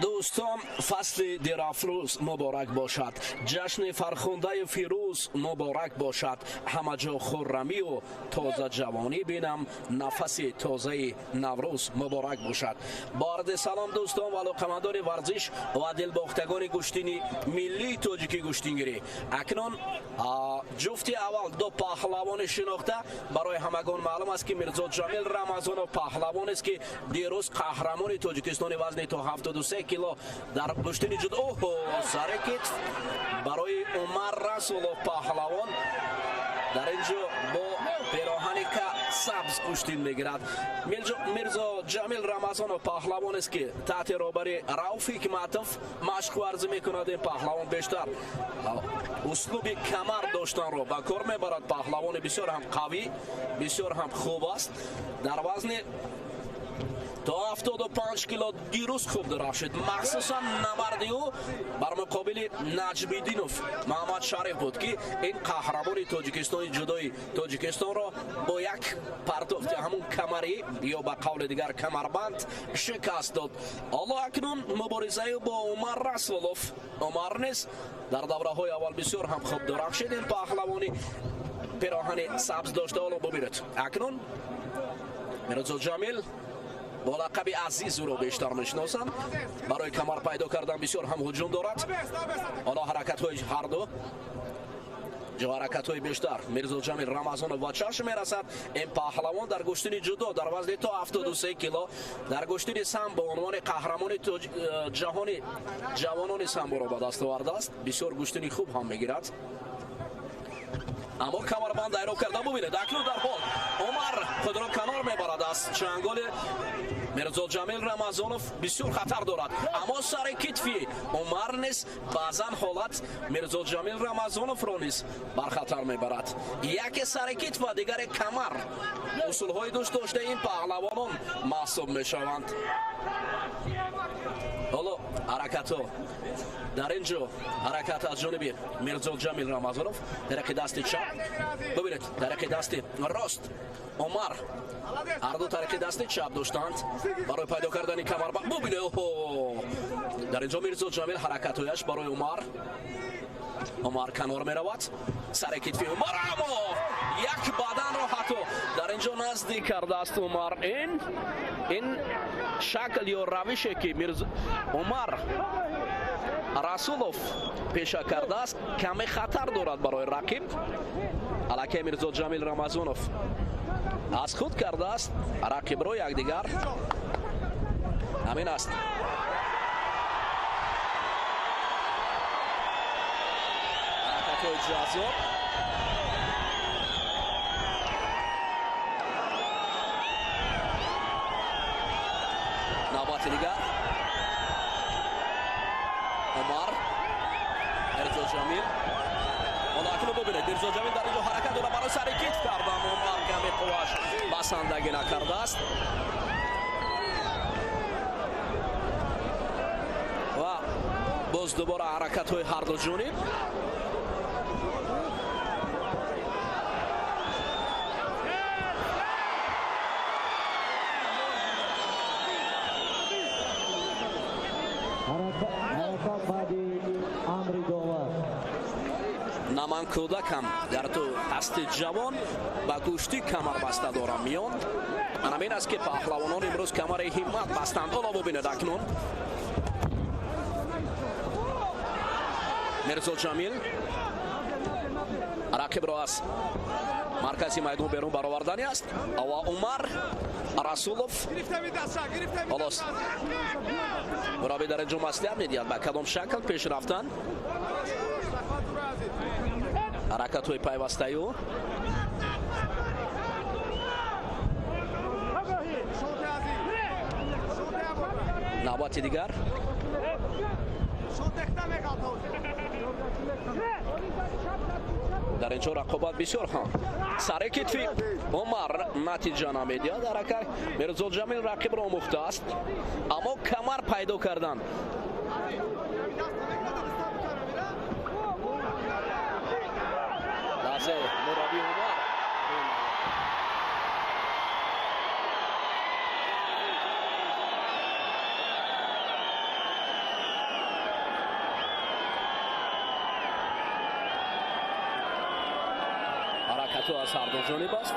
دوستان فصل درافروز مبارک باشد، جشن فرخنده فیروز مبارک باشد، همه جا خرمی و تازه جوانی بینم، نفس تازه نوروز مبارک باشد. با عرض سلام دوستان و علاقمندان ورزش و دلباختگان گشتین ملی تاجیکی گشتینگیری، اکنون جفت اول دو پهلوان شناخته برای همگان معلوم است که میرزا جمیل رمضانов پهلوان است که دیروز قهرمان تاجیکستان وزن تا 73 کیلو در گشتن جدو سر کتف برای عمر رسولov پهلوان در اینجا با پیراهنی که سبز کشتین میگیرد. میرزا جمیل رمضانov پهلوان است که تحت رهبری رؤوف حکمتov مشق ورزی میکند. این پهلوان بیشتر اسلوب کمر داشتن رو به کار میبرد. پهلوان بسیار هم قوی، بسیار هم خوب است. در وزن تا 75 کیلو دیروز خوب درخشید، مخصوصا نبردی او بر مقابل نجمیدینوف محمد شریف بود که این قهرمان تاجیکستان جدای تاجیکستان را با یک پرتافت همون کمری یا به قول دیگر کمربند شکست داد. حالا اکنون مبارزه با عمر رسولov، عمر نیست در دوره های اول بسیار هم خوب درخشید. این پهلوانی پیراهن سبز داشته. حالا ببینید اکنون میرزا جمیل با لقب عزیز او را بیشتر میشناسند. برای کمر پیدا کردن بسیار هم هجوم دارد. حالا حرکت های هر دو حرکت های بیشتر میرزا جمیل رمضانov و چشم میرسد. این پهلوان در گشتن جدو در وزن تا 73 کیلو در گشتن سامبو عنوان قهرمان جهان جوانان سامبو را به دست آورده است. بسیار گشتن خوب هم میگیرد، اما کمربند ایرو کرده. ببینید اکنون در حال عمر خود را کنار میبرد. است چنگال میرزا جمیل رمضانov بسیار خطر دارد، اما سر کتفی عمر نیست بعضا حالت میرزا جمیل رمضانov را نیست بر خطر میبرد. یک سر کتف و دیگر کمر اصول های دوست داشته این پهلوانان محسوب میشوند. حالا حرکت ها در اینجا حرکت از جانب میرزا جمیل رمضانov، طرق دست چپ ببینید، طرق دست راست عمر، هر دو طرق دست چپ داشتند برای پیدا کردن کمربند. ببینید در اینجا میرزا جمیل حرکت هایش برای عمر کنار می رود. سر کتفی عمر اما یک بدن را حتی در اینجا نزدیک کرده است عمر. این شکل یا روشی که عمر رسولov پیشه کرده است کمی خطر دارد برای رقیب. الکی میرزا جمیل رمضانov از خود کرده است رقیب را یکدیگر. همین است. حرکت جذاب نوبت دیگر عمر میرزا جمیل. حالا اکنون ببینید میرزا جمیل در اینجا حرکت داره برای سر کتف کردن. عمر کمی قواش بسندگی نکرده است و باز دوباره حرکت های هر دو جانب. من کودکم در تو دست جوان با گوشتی کمر بسته دارم میان. همین است که پهلوانان امروز کمر همت بستند. حالا ببینید اکنون میرزا جمیل رقیب را از مرکزی میدان بیرون برآوردنی است و عمر رسولov خلاص مربی در اینجا مصلحت میدهد به کدام شکل پیش رفتن. حرکت های پیوسته او نوبت دیگر در اینجا رقابت بسیار هم سر کتفی عمر نتیجه نمیدهد. حرکت میرزا جمیل رقیب را آموخته است اما کمر پیدا کردن مربی عمر تو از هر دو جانب است.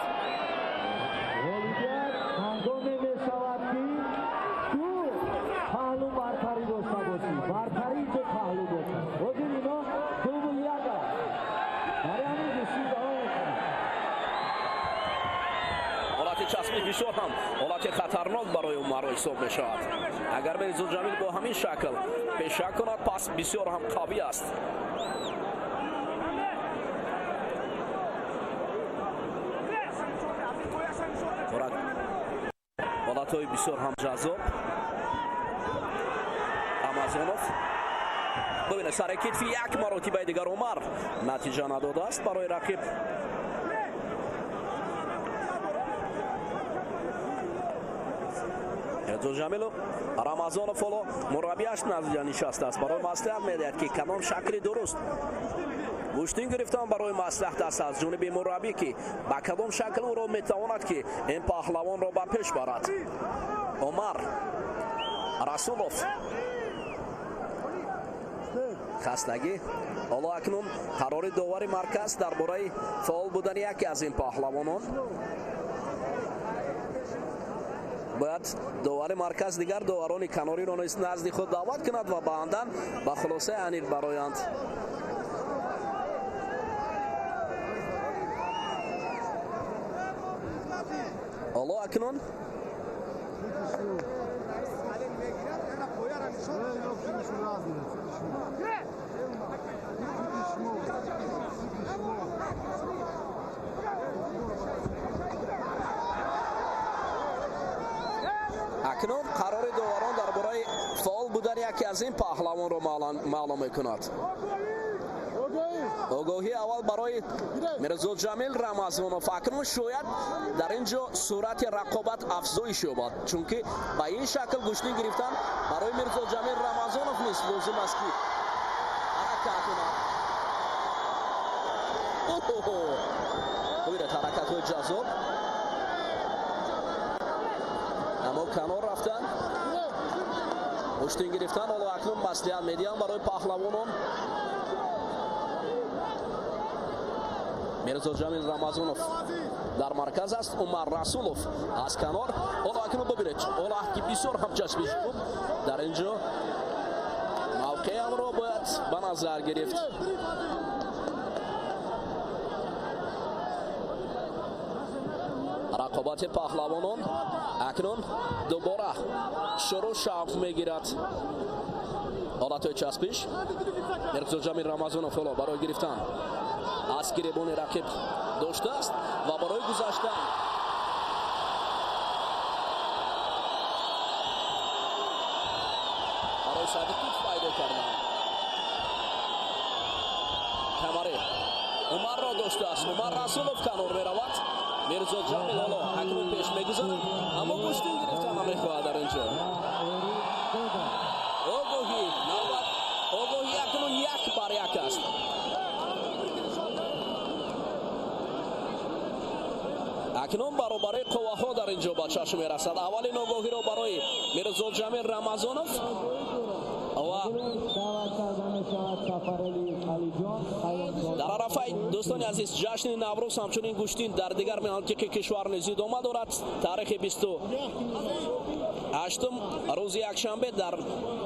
هنگامی می شود که تو پهلو برتری داشته باشی، برتری تو پهلو باشی. وزیر اینا دوبل یک است. برای همین گوشی دعا میکنم. حالت چسبش بسیار هم حالت خطرناک برای عمر حساب می شود. اگر میرزا جمیل با همین شکل پیشه کند پس بسیار هم قوی است. حالت های بسیار هم جذاب. رمضانوف ببینه سر کتفی یک مراتبه دیگر عمر نتیجه نداده است برای رقیب. میرزا جمیل رمضانوف مربیش نزدیک نشسته است. برای مصلحت میدهد که کدام شکل درست گوشتین گرفتن برای مصلحت است از جانب مربی که با کدام شکل او را میتواند که این پهلوان را به پیش برد. عمر رسولوف خستگی. حالا اکنون قرار داور مرکز درباره فعال بودن یکی از این پهلوانان. باید داور مرکز دیگر داوران کناری را نزد خود دعوت کند و بعداً به خلاصه انیر برایند. حالا اکنون قرار داوران درباره فعال بودن یکی از این پهلوان را معلوم میکند. آگاهی اول برای میرزا جمیل رمضانوف. اکنون شاید در اینجا صورت رقابت افزایش یابد، چون که با این شکل گوشتین گرفتن برای میرزا جمیل رمضانوف نیست. لازم است که حرکت کند. ببینید حرکت های جذاب اما کنار رفتن گوشتین گرفتن. حالا اکنون مصلحت میدیم برای پهلوانان. میرزا جمیل رمضانوف در مرکز است. عمر رسولوف از کنار. حالا اکنون ببینید حالا که بسیار هم چسبش خوب در اینجا موقع هم را باید به نظر گرفت. رقابت پهلوانان اکنون دوباره شروع شوق میگیرد. حالت چسبش میرزا جمیل رمضانوف برای گرفتن از گریبان رقیب داشته است و برای گذشتن برای صدیقی فایده کردن. کمره عمر را داشته است. عمر رسولوف کنار می رود. میرزا جمیل حالا اکنون پیش میگذارد اما گوشتین گرفتن هم میخواهد در اینجا. آگاهی اکنون یک بر یک است. اکنون برابری قواها در اینجا به چشم میرسد. اولین آگاهی را برای میرزا جمیل رمضانوف در عرفه دوستان عزیز جشن نوروز همچنین گوشتین در دیگر مناطق کشور نیز ادامه دارد. تاریخ 28 روز یکشنبه در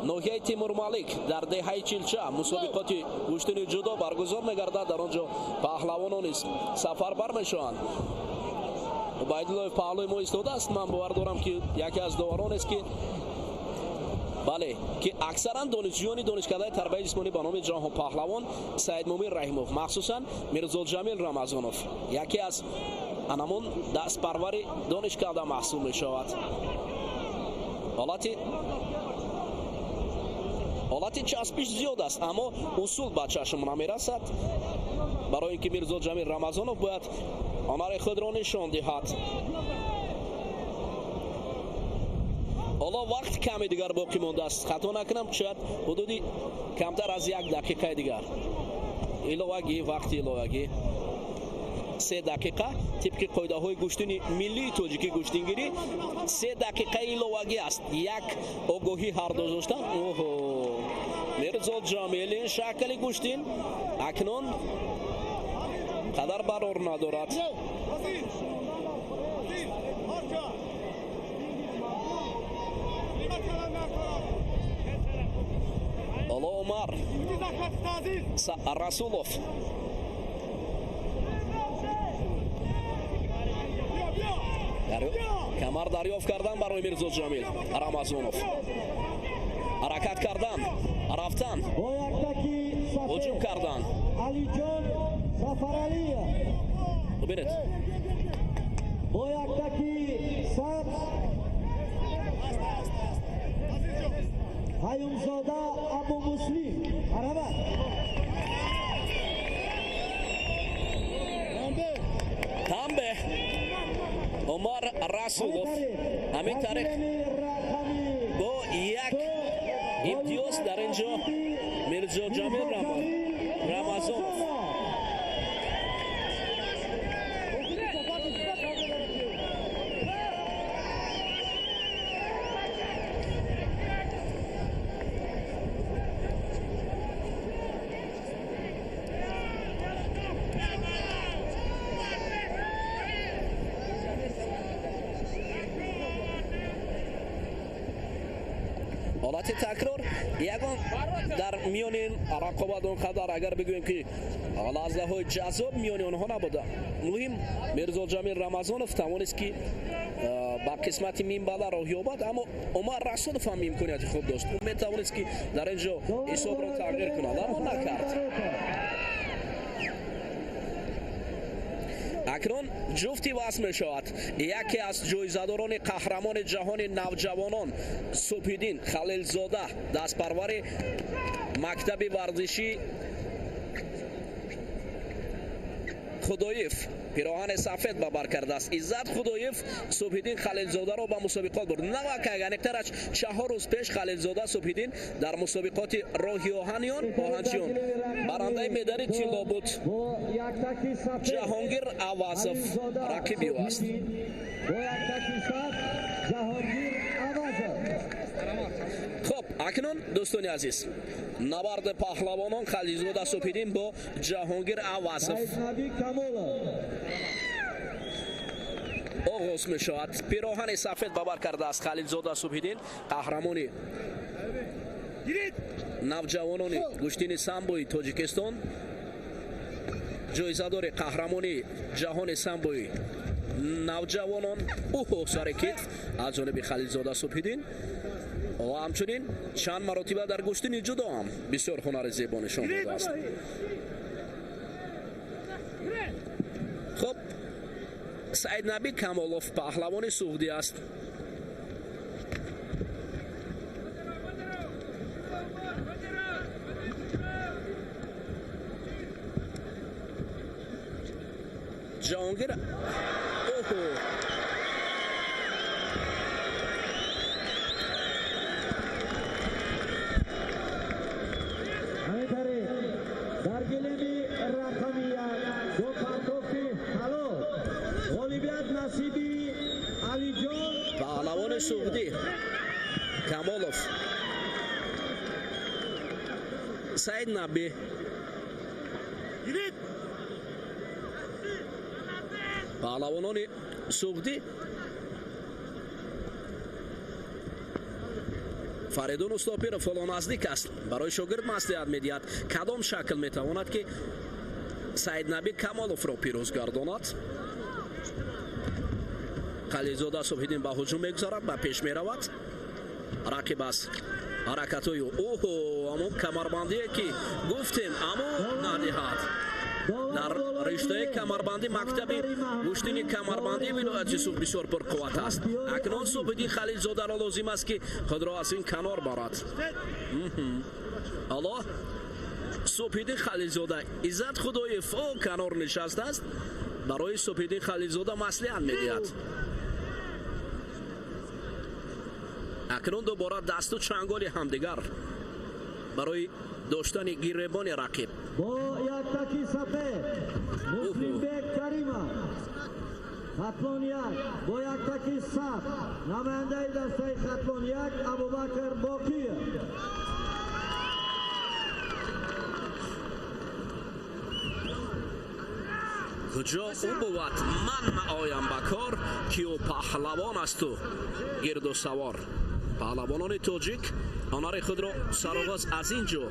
ناحیه تیمورملک در دهه چیلچه مسابقات گوشتین جودو برگزار میگردد. در آنجا پهلوانان سفربر میشوند. عبیدالله پهلوی ما ایستاده است. من باور دارم که یکی از داوران است که بله که اکثرا دانشجویان دانشکده تربیت جسمانی به نام جهان پهلوان سید مومن رحیموف مخصوصا میرزا جمیل رمضانوف یکی از انمون دست پرور دانشکده محسوب می شود. حالت چسبش زیاد است اما اصول به چشم نمی رسد. برای اینکه میرزا جمیل رمضانوف باید هنر خود را نشان دهد. حالا وقت کمی دیگر باقی مانده است. خطا نکنم شاید حدودی کمتر از یک دقیقه دیگر الهوگی وقت الهوگی 3 دقیقه طبق قاعده های گوشتین ملی تاجیکی گوشتینگیری 3 دقیقه الهوگی است. یک آگاهی هر دو داشتن. میرزا جمیل این شکل گوشتین اکنون آنقدر برار ندارد. حالا عمر رسولوف کمر دریافت کردن برای میرزا جمیل رمضانوف، حرکت کردن، رفتن، هجوم کردن. علی جان سفرعلی ببینید با یک تکی سبز هیومزاده ابو مسلم عربت تنبه عمر رسولوف همین طریق با یک امتیاز در اینجا میرزا جمیل رمضانوف. حالت تکرار یگان در میان این رقابت اونقدر اگر بگوییم که لحظه های جذاب میان آنها نبوده. مهم میرزا جمیل رمضانوف توانست که با قسمت میم بالا راه یابد، اما عمر رسولوف هم امکانیت خوب داشت. اون میتوانست که در اینجا حساب را تغییر کند اما نکرد. اکنون جفتی وصل می شود. یکی از جایزه‌داران قهرمان جهان نوجوانان سپیدین خلیلزاده دستپرور مکتب ورزشی خدایف پیراهن سفید به بر کرده است. عزت خدایف سپیدین خلیلزاده را به مسابقات برد. نوکه گنکترش 4 روز پیش خلیلزاده سپیدین در مسابقات راهی آهنیان آهنچیان برنده مدال طلا بود. جهانگیر عوضف رقیبی او است. خب اکنون دوستان عزیز نبرد پهلوانان خلیلزاده سپیدین با جهانگیر عوضف آغاز می شود. پیراهن سفید ببر کرده است خلیلزاده سپیدین قهرمان نوجوانان گشتین سامبوی تاجیکستان، جایزه‌دار قهرمانی جهان سامبوی نوجوانان سر کتف از جانب خلیلزاده سپیدین و همچنین چند مرتبه در گشتین جدا هم بسیار هنر زیبا نشان داده است. خب سعید نبی کمالوف پهلوان سعودی است. جهانگیر در گلمی رقمیت دو پرتوفی حلو غالبیت نصیبی علی جان پهلوان سعودی کمالوف سعید نبی پهلوانان سعودی فریدون استاپیر فلان نزدیک است برای شاگرد مصلحت می‌دهد کدام شکل میتواند که سعید نبی کمالوف را پیروز گرداند. خلیلزاده سپیدین به هجوم میگذارد، به پیش میرود. رقیب است حرکت‌های اما کمربندی که گفتیم اما ندهد. در رشته کمربندی مکتب گشتین کمربندی ولایت یوسف بسیار پرقوت است. اکنون سپیدین خلیلزاده را لازم است که خود را از این کنار برد. حالا سپیدین خلیلزاده عزت خدای فوق کنار نشسته است، برای سپیدین خلیلزاده مصلحت می‌دهد. اکنون دوباره دست و چنگال همدیگر برای داشتن گیربان رقیب. با یک تکی سفید مسلم بیگ کریمه خطلون یک با یک تکی سفت نماینده دسته خطلون یک ابوبکر باقیه. کجا او بود من آیم بکار که او پهلوان است و گرد و سوار. پهلوانان تاجیک آنار خود را سرآغاز از اینجا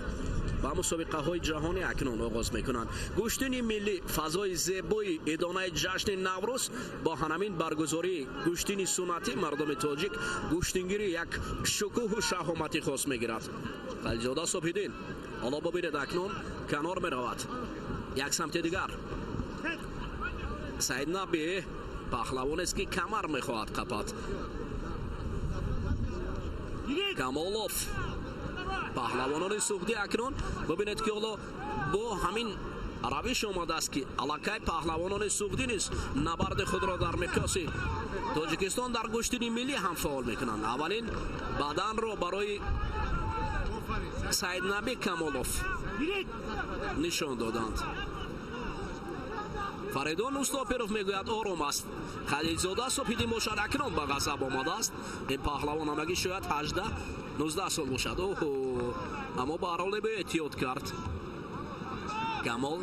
با مسابقه های جهانی اکنون آغاز میکنند. گوشتنی ملی فضای زیبای ادانه جشن نوروز با همین برگزاری گوشتنی سنتی مردم تاجیک گوشتنگیری یک شکوه و شهامتی خاص میگیرد. خلیلزاده صبحیدین حالا ببینید اکنون کنار میرود. یک سمت دیگر سعید نبی پهلوان است که کمر میخواهد قپد. کمالوف پهلوانان سوختی اکنون ببینید که حالا با همین روش آمده است که علاقه پهلوانان سوختی نیست نبرد خود را در مقیاس تاجیکستان در گوشتنی ملی هم فعال میکنند. اولین بدن را برای سعید نبی کمالوف نشان دادند. فریدون مستاپیروف میگوید آرام است. خلیلزاده صبحیدین باشد اکنون به غضب آمده است. این پهلوان همگی شاید 18-19 سال باشد. اما به هر حال به احتیاط کرد. کمال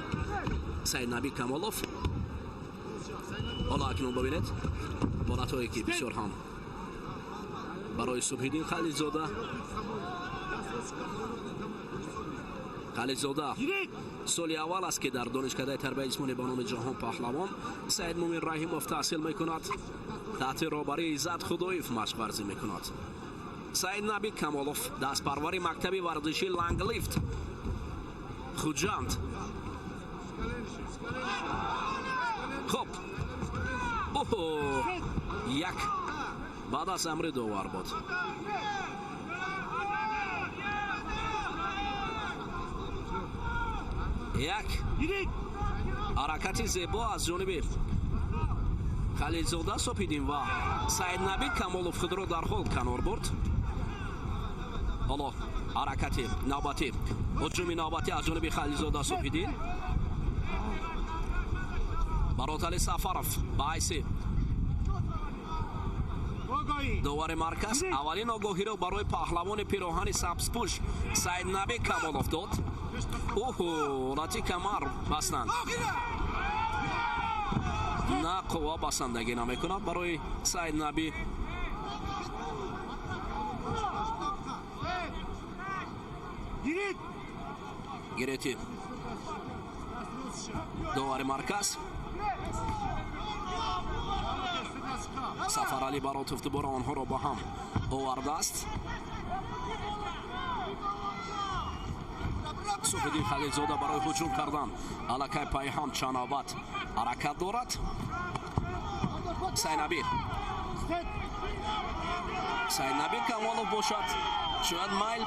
سعید نبی کمالوف حالا اکنون ببینید بالاتایی که بسیار هم برای صبحیدین خلیلزاده سالی اول است که در دانشکده تربیت جسمانی به نام جهان پهلوان سعید مومن رحیموف تحصیل میکند. تحت رهبری عزت خدایف مشق ورزی میکند. سعید نبی کمالوف دست پروری مکتب ورزشی لنگلیفت خوجند. خب یک بعد از امر داور بود. یک حرکت زیبا از جانب خلیلزاده صبحیدین و سعید نبی کمالوف خود را در حال کنار برد. حالا حرکت نوبتی هجوم نوبتی از جانب خلیلزاده صبحیدین. براتلی سفرов باعث داور مرکز اولین آگاهی را برای پهلوان پیراهن سبزپوش سعید نبی کمالوف داد. راتی کمر بستند. نه قوا بستندگی نمیکند برای سعید نبی. گیریتی داور مرکز سفر علی برات افتبار آنها را با هم آورده است. صبحیدین خلیلزاده برای هجوم کردن علاقه پای هم چند نوبت حرکت دارد. سعید نبی کمالوف باشد شاید میل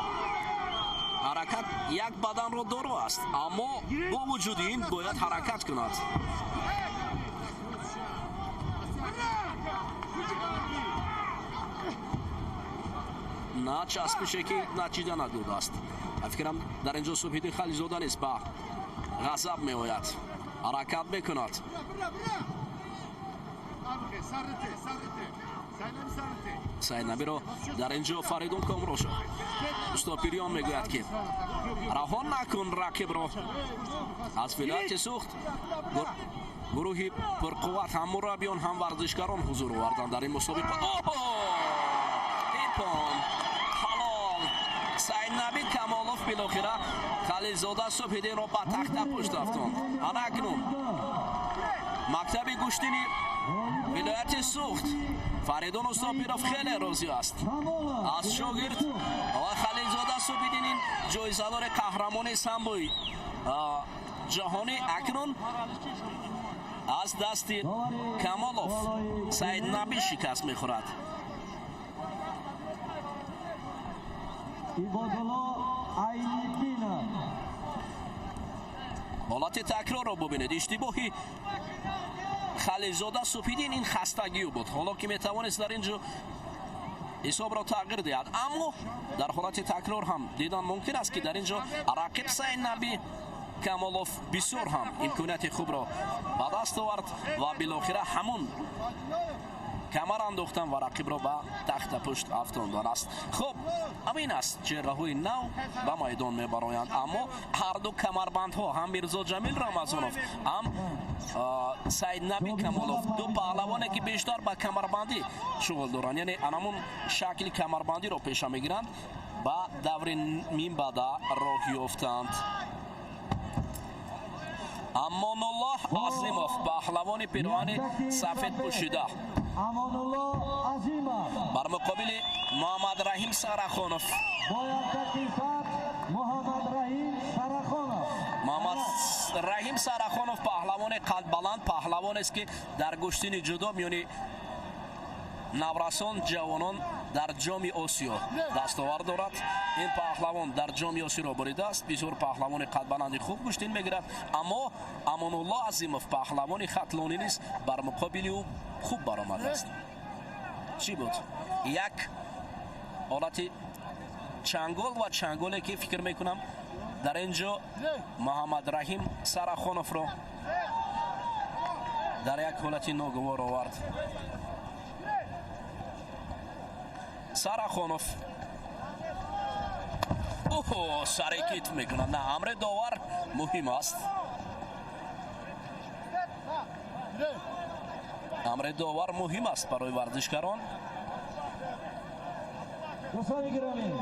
حرکت یک بدن را دارو است اما با وجود این باید حرکت کند. نه چسبشه که نتیجه نداده است. فکرم در اینجا صبحیدین خلیلزاده نیست با غضب می آید حرکت میکند. سعید نبی را در اینجا فریدون کامرو شد. مستاپیریان میگوید که رها نکن رقیب را. از ولایت سوخت گروهی پرقوت هم مربیان هم ورزشکاران حضور آوردند در این مسابقه. سعید نبی کمالوف بالاخره خلیلزاده صبحیدین را به تخت پشت افکند. اکنون مکتب گوشتنی ولایت سوخت فریدون مستاپیروف خیلی راضی است از شاگرد و خلیلزاده صبحیدین این جایزه‌دار قهرمان سامبوی جهانی اکنون از دست کمالوف سعید نبی شکست میخورد. حالت تکرار را ببینید. اشتباهی خلیلزاده صبحیدین این خستگی بود. حالا که میتوانست در اینجا حساب را تغییر دهد اما در حالت تکرار هم دیدن ممکن است که در اینجا رقیب سعید نبی کمالوف بسیار هم امکانیت خوب را به دست آورد و بالاخره همون کمر انداختن و رقیب را به تخت پشت افکندن است. خب همین است چهره‌های نو به میدان میبرایند اما هر دو کمربندها هم میرزا جمیل رمضانوف هم سعید نبی کمالوف دو پهلوانه که بیشتر با کمربندی شغل دارن، یعنی انمون شکل کمربندی رو پیش میگیرند با دور مین بدا راه یافتند. امان الله عظیموف پهلوان پیراهن سفید پوشیده امان الله عظیموف بر مقابل محمد رحیم سرخانوف. با یک تکلیفات محمد رحیم سرخانوف. محمد رحیم سرخانوف پهلوان قد بلند، پهلوان است که در گشتن جدا میانی نورسان جوانان در جام آسیا دستاورد دارد. این پهلوان در جام آسیا را بریده است، بسیار پهلوان قد بلند خوب گشتن میگیرد. اما امان الله عظیموف پهلوان خطلانی نیست، بر مقابل او خوب برآمده است. چی بود؟ یک حالت چنگال و چنگالی که فکر میکنم در اینجا محمد رحیم سرخانوف را در یک حالت ناگوار آورد. سرخانوف اوه سرکیت میکنه. نه، امر داور مهم است. امر داور مهم است برای ورزشکاران. دوستان گرامی،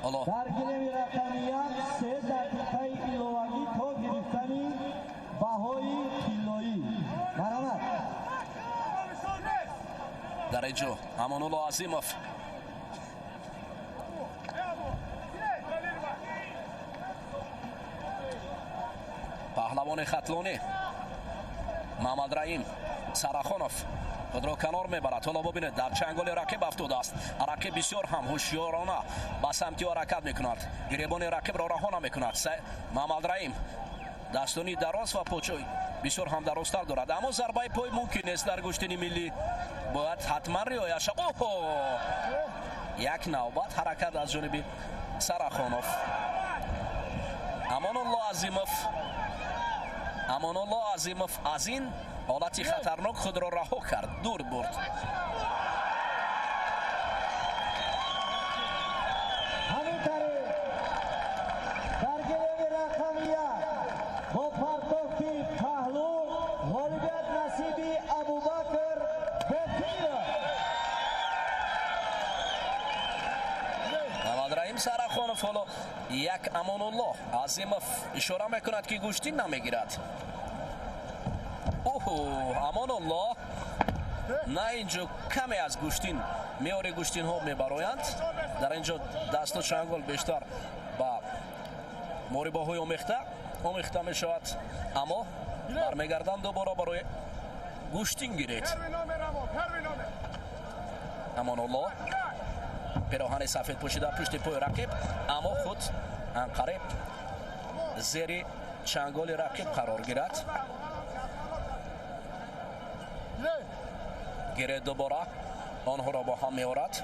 در گلیم رقمیت 3 دقیقه ایلوانی تا گرفتنی بهای طلایی. مرحمت. در اینجا امان الله عظیموف پهلوان خطلانی محمد رحیم سرخانوف خود را کنار میبرد. حالا ببینید در چنگال رقیب افتاده است. رقیب بسیار هم هوشیارانه با سمتی حرکت میکند، گریبان رقیب را رها نمیکند. محمد رحیم دستانی دراز و پاچای بسیار هم درازتر دارد، اما ضربه پای ممکن است در گشتن ملی باید حتما رعایت شود. اوه یک نوبت حرکت از جانب سرخانوف. امان الله عظیموف، امان الله عظیموف از این حالت خطرناک خود را رها کرد، دور برد. همین طریق در گلیم رقمیت با پرتوکی پهلو غالبیت نصیبی ابوبکر بکیر. محمد رحیم سرخانوف حالا یک امان الله عظیموف اشاره میکند که گوشتی نمیگیرد. اوه امان الله نه، اینجا کمی از گوشتین میاره، گوشتین ها میبرایند. در اینجا دست و چنگال بیشتر با موریبا های آمیخته می شود، اما برمیگردن دوباره برای گوشتین گیرید. امان الله پیراهن سفید پوشیده پشت پای رقیب، اما خود انقریب زیر چنگال رقیب قرار گیرد. گیره دوباره آنها را با هم می‌آورد.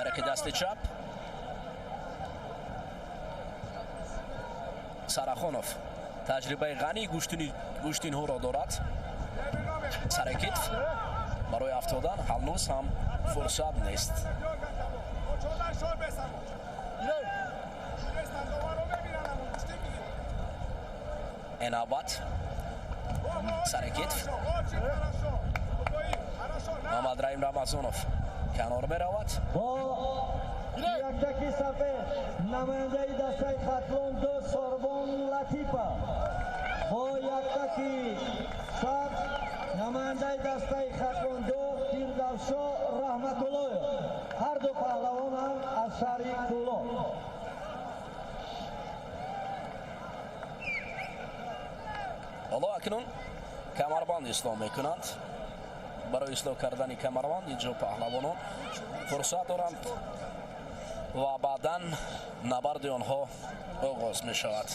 درک دست چپ سرخانوف تجربه غنی گوشتین ها را دارد. سر کتف برای افتادن هنوز هم فرصت نیست. انابت سر کتف محمد رحیم رمضانوف کنار می رود. با یک تکی سفید نماینده دسته خطلان دو سربان لطیفه، با یک تکی سب نماینده دسته خطلان دو فیردوسا رحمت الله، هر دو پهلوان هم از شهر طولا. حالا اکنون کمربند اصلاح میکنند. برای اصلاح کردن کمربند اینجا پهلوانان فرصت دارند و بعداً نبرد آنها آغاز می شود.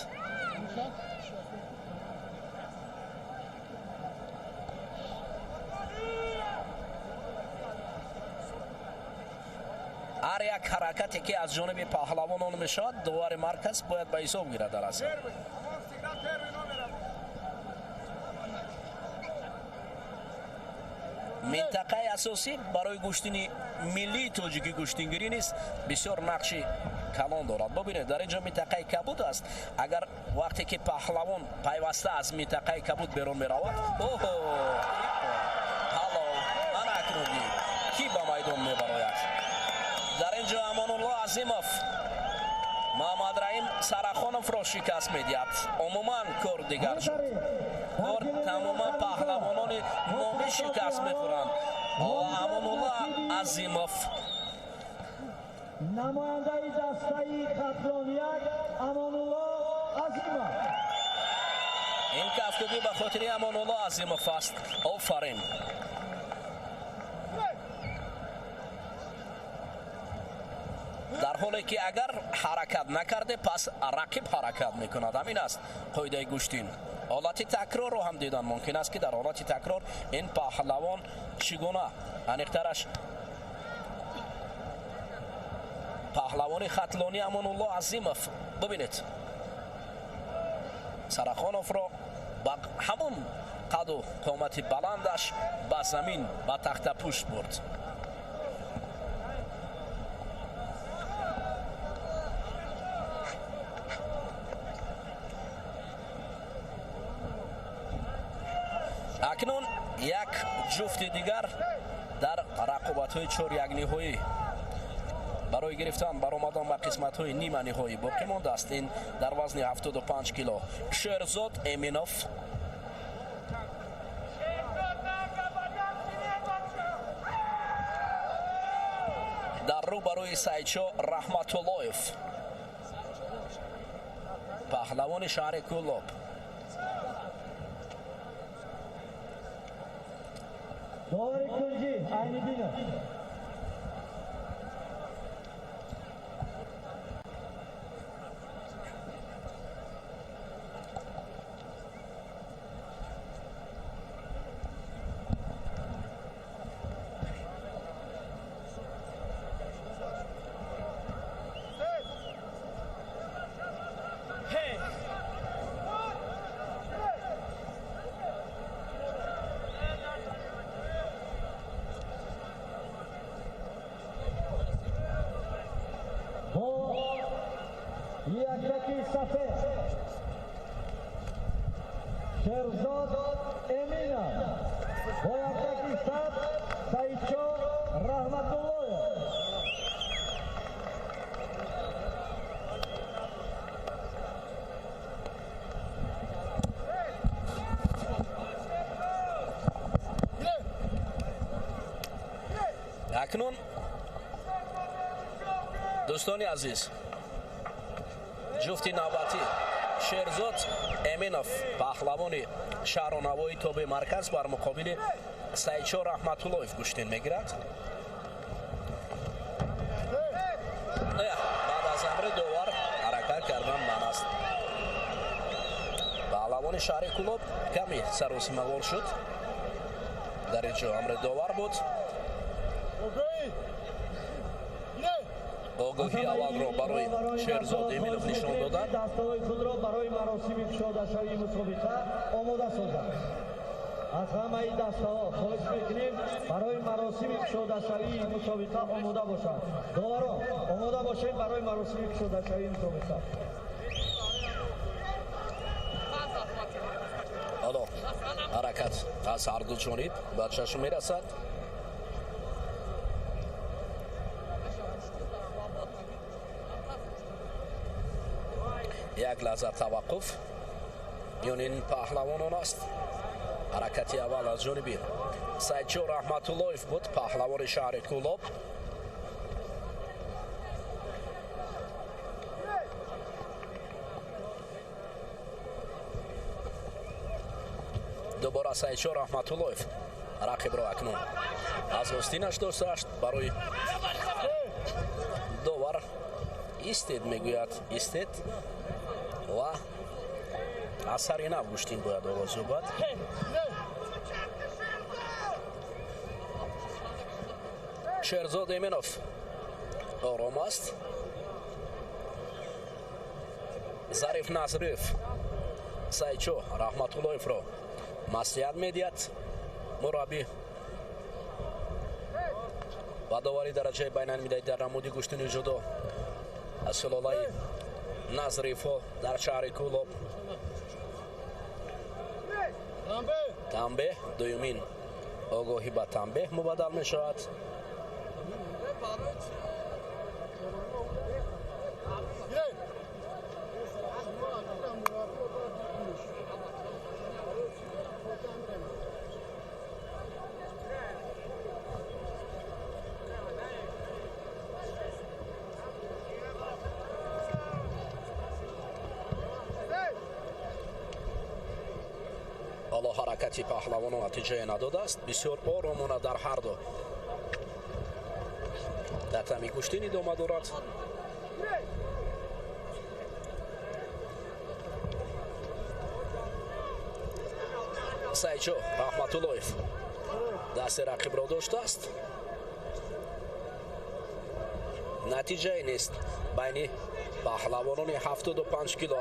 هر یک حرکتی که از جانب پهلوانان می شود دوار مرکز باید به حساب گیرد. در اصل минтақаи асосӣ барои гӯштини миллии тоҷикӣ гӯштингирӣ низ бисёр нақши калон дорад. бубинед дар инҷо минтақаи кабуд аст. агар вақте ки паҳлавон пайваста аз минтақаи кабуд берун меравад, ҳало ана акнунӣ ки ба майдон мебарояд. дар инҷо Амонулло Азимов Муҳаммад Раим Сарахоновро шикаст медиҳад. умуман кор дигар шуд. кор тамоман паҳлавонони номӣ шикаст мехӯранд. Амонулло Азимов намояндаи дастаи хатлоният Амонулло Азимов. ин кафкубӣ ба хотири Амонулло Азимов аст. офарин. дар ҳоле ки агар ҳаракат накарде пас рақиб ҳаракат мекунад. ҳамин аст қоидаи гӯштин. ҳолати такрорро ҳам дидан мумкин аст ки дар ҳолати такрор ин паҳлавон чӣ гуна аниқтараш паҳлавони хатлони Амонулло Азимов бубинед Сарахоновро ба ҳамон қаду қомати баландаш ба замин ба тахтапушт бурд. акнун як ҷуфти дигар дар рақобатҳои чорякниҳоӣ барои гирифтан баромадан ба қисматҳои нима ниҳоӣ боқӣ мондааст. ин дар вазни 75 кило. Шерзод Эминов дар рӯ барои Саидшоҳ Раҳматуллоев паҳлавони шаҳри Кӯлоб. داور کنجی عین‌الدین یکتکی سفید شرزاد امینه با یکتکی سب سایچو رحمت الله. اکنون دوستانی عزیز جفتی نوبتی شیرزاد امینов паҳлавони шаҳронавои тоби марказ бар муқобили Саидшоҳ Раҳматуллоев куштин мегирад. баъд аз амри довар ҳаракат кардан ман аст. паҳлавони шаҳри Кӯлоб каме саросимавор шуд. дар ин ҷо амри довар буд. огоҳии аввалро барои Шерзод Эминов нишон доданд. дастаҳои худро барои маросими кушодашавии мусобиқа омода созанд. аз ҳамаи дастаҳо хоҳиш мекунем барои маросими кушодашавии мусобиқа омода бошанд. доварон омода бошед барои маросими кушодашавии мусобиқа. ҳоло ҳаракат аз ҳарду ҷониб ба чашм мерасад. як лаҳза таваққуф. ёнин паҳлавонон аст. ҳаракати аввал аз ҷониби Саидшоҳ Раҳматуллоев буд, паҳлавони шаҳри Кӯлоб. дубора Саидшоҳ Раҳматуллоев рақибро акнун аз остинаш дошт барои довар истед мегӯяд истед ва асари нав гӯштин бояд оғоз ёбад. Шерзод Эминов ором аст. Зариф Назриев Саидшоҳ Раҳматуллоевро маслиҳат медиҳад. мураббӣ و داوری درجه بین‌المللی در نمودی گشتن جودو از سلالای نظریفو در شهر کولوب تنبه دویمین آگاهی به تنبه مبادل می شود. حالا حرکتی پهلوان نتیجه نداده است. بسیار آرامانه در هر دو در تمی گشتین ادامه دارد. سعیدجو رحمتاللهیف دست رقیب را داشته است. نتیجه نیست بین پهلوانان 75 کیلو.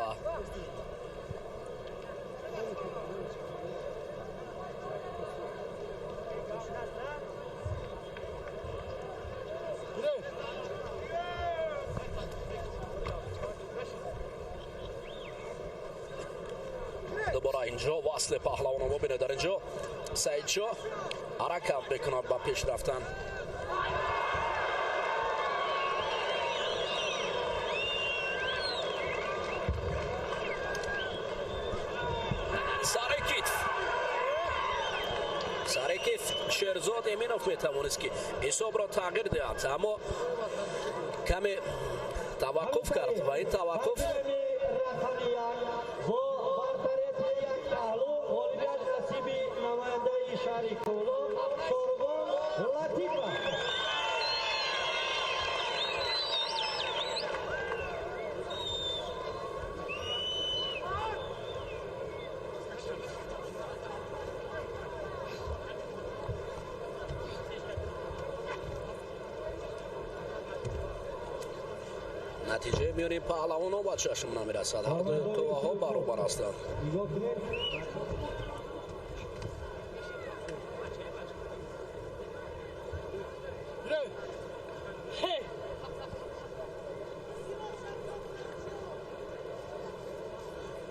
دوباره اینجا وصل پهلوان رو ببینه. در اینجا سعیدجو حرکت میکند با پیش رفتن. سر کتف شیرزاد امینوف میتوانست که حساب را تغییر دهد، اما کمی توقف کرد و این توقف نتیجه میونی پهلوان ها با چشم نمیرسد. هر دو قواها برابر هستند.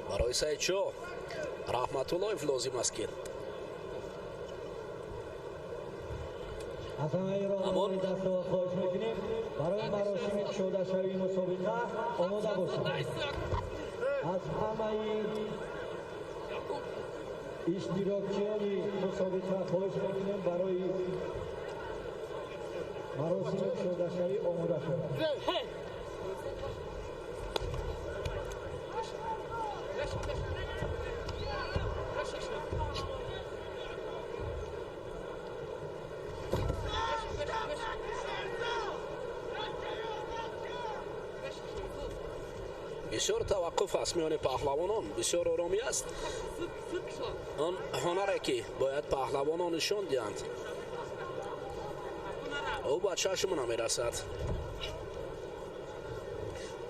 برای سعیدجو رحمتاللهیف لازم است که اما دست و خواهش میکنیم برای مراسم شده شوی مسابقه آماده باشید. از همه اشتراکچیان مسابقه خواهش میکنیم برای مراسم شده شوی آماده شد. بسیار توقف است میان پهلوانان، بسیار آرامی است. آن هنری که باید پهلوانان نشان دهند او با چشم نمیرسد.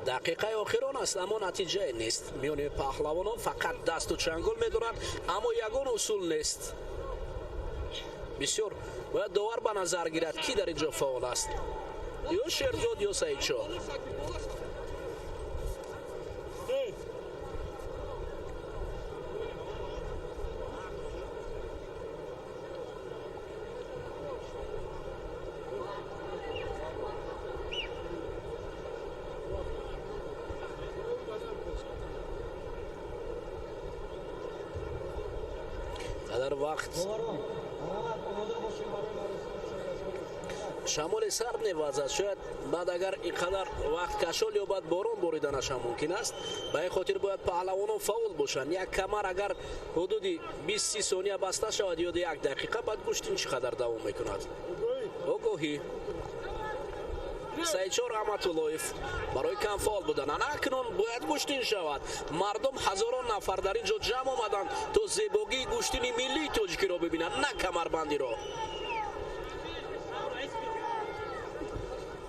دقیقه آخران است اما نتیجه نیست. میان پهلوانان فقط دست و چنگل میدارند اما یگان اصول نیست. بسیار باید داور به نظر گیرد کی در اینجا فعال است، یا شیرزاد یا سعیدجو. در وقت شمال سرد میوزد، شاید بعد اگر اینقدر وقت کشال یا بعد باران باریدنش هم ممکن است. به این خاطر باید پهلوانان فعال باشند. یک کمر اگر حدود 20-30 ثانیه بسته شود یا 1 دقیقه بعد گوشتین چقدر دوام میکند. آگاهی سعیدجو رحمتاللهیف برای کم فعال بودن. اکنون باید گوشتین شود. مردم هزاران نفر در اینجا جمع آمدند تا زیبایی گوشتین ملی تاجیکی را ببینند، نه کمربندی را.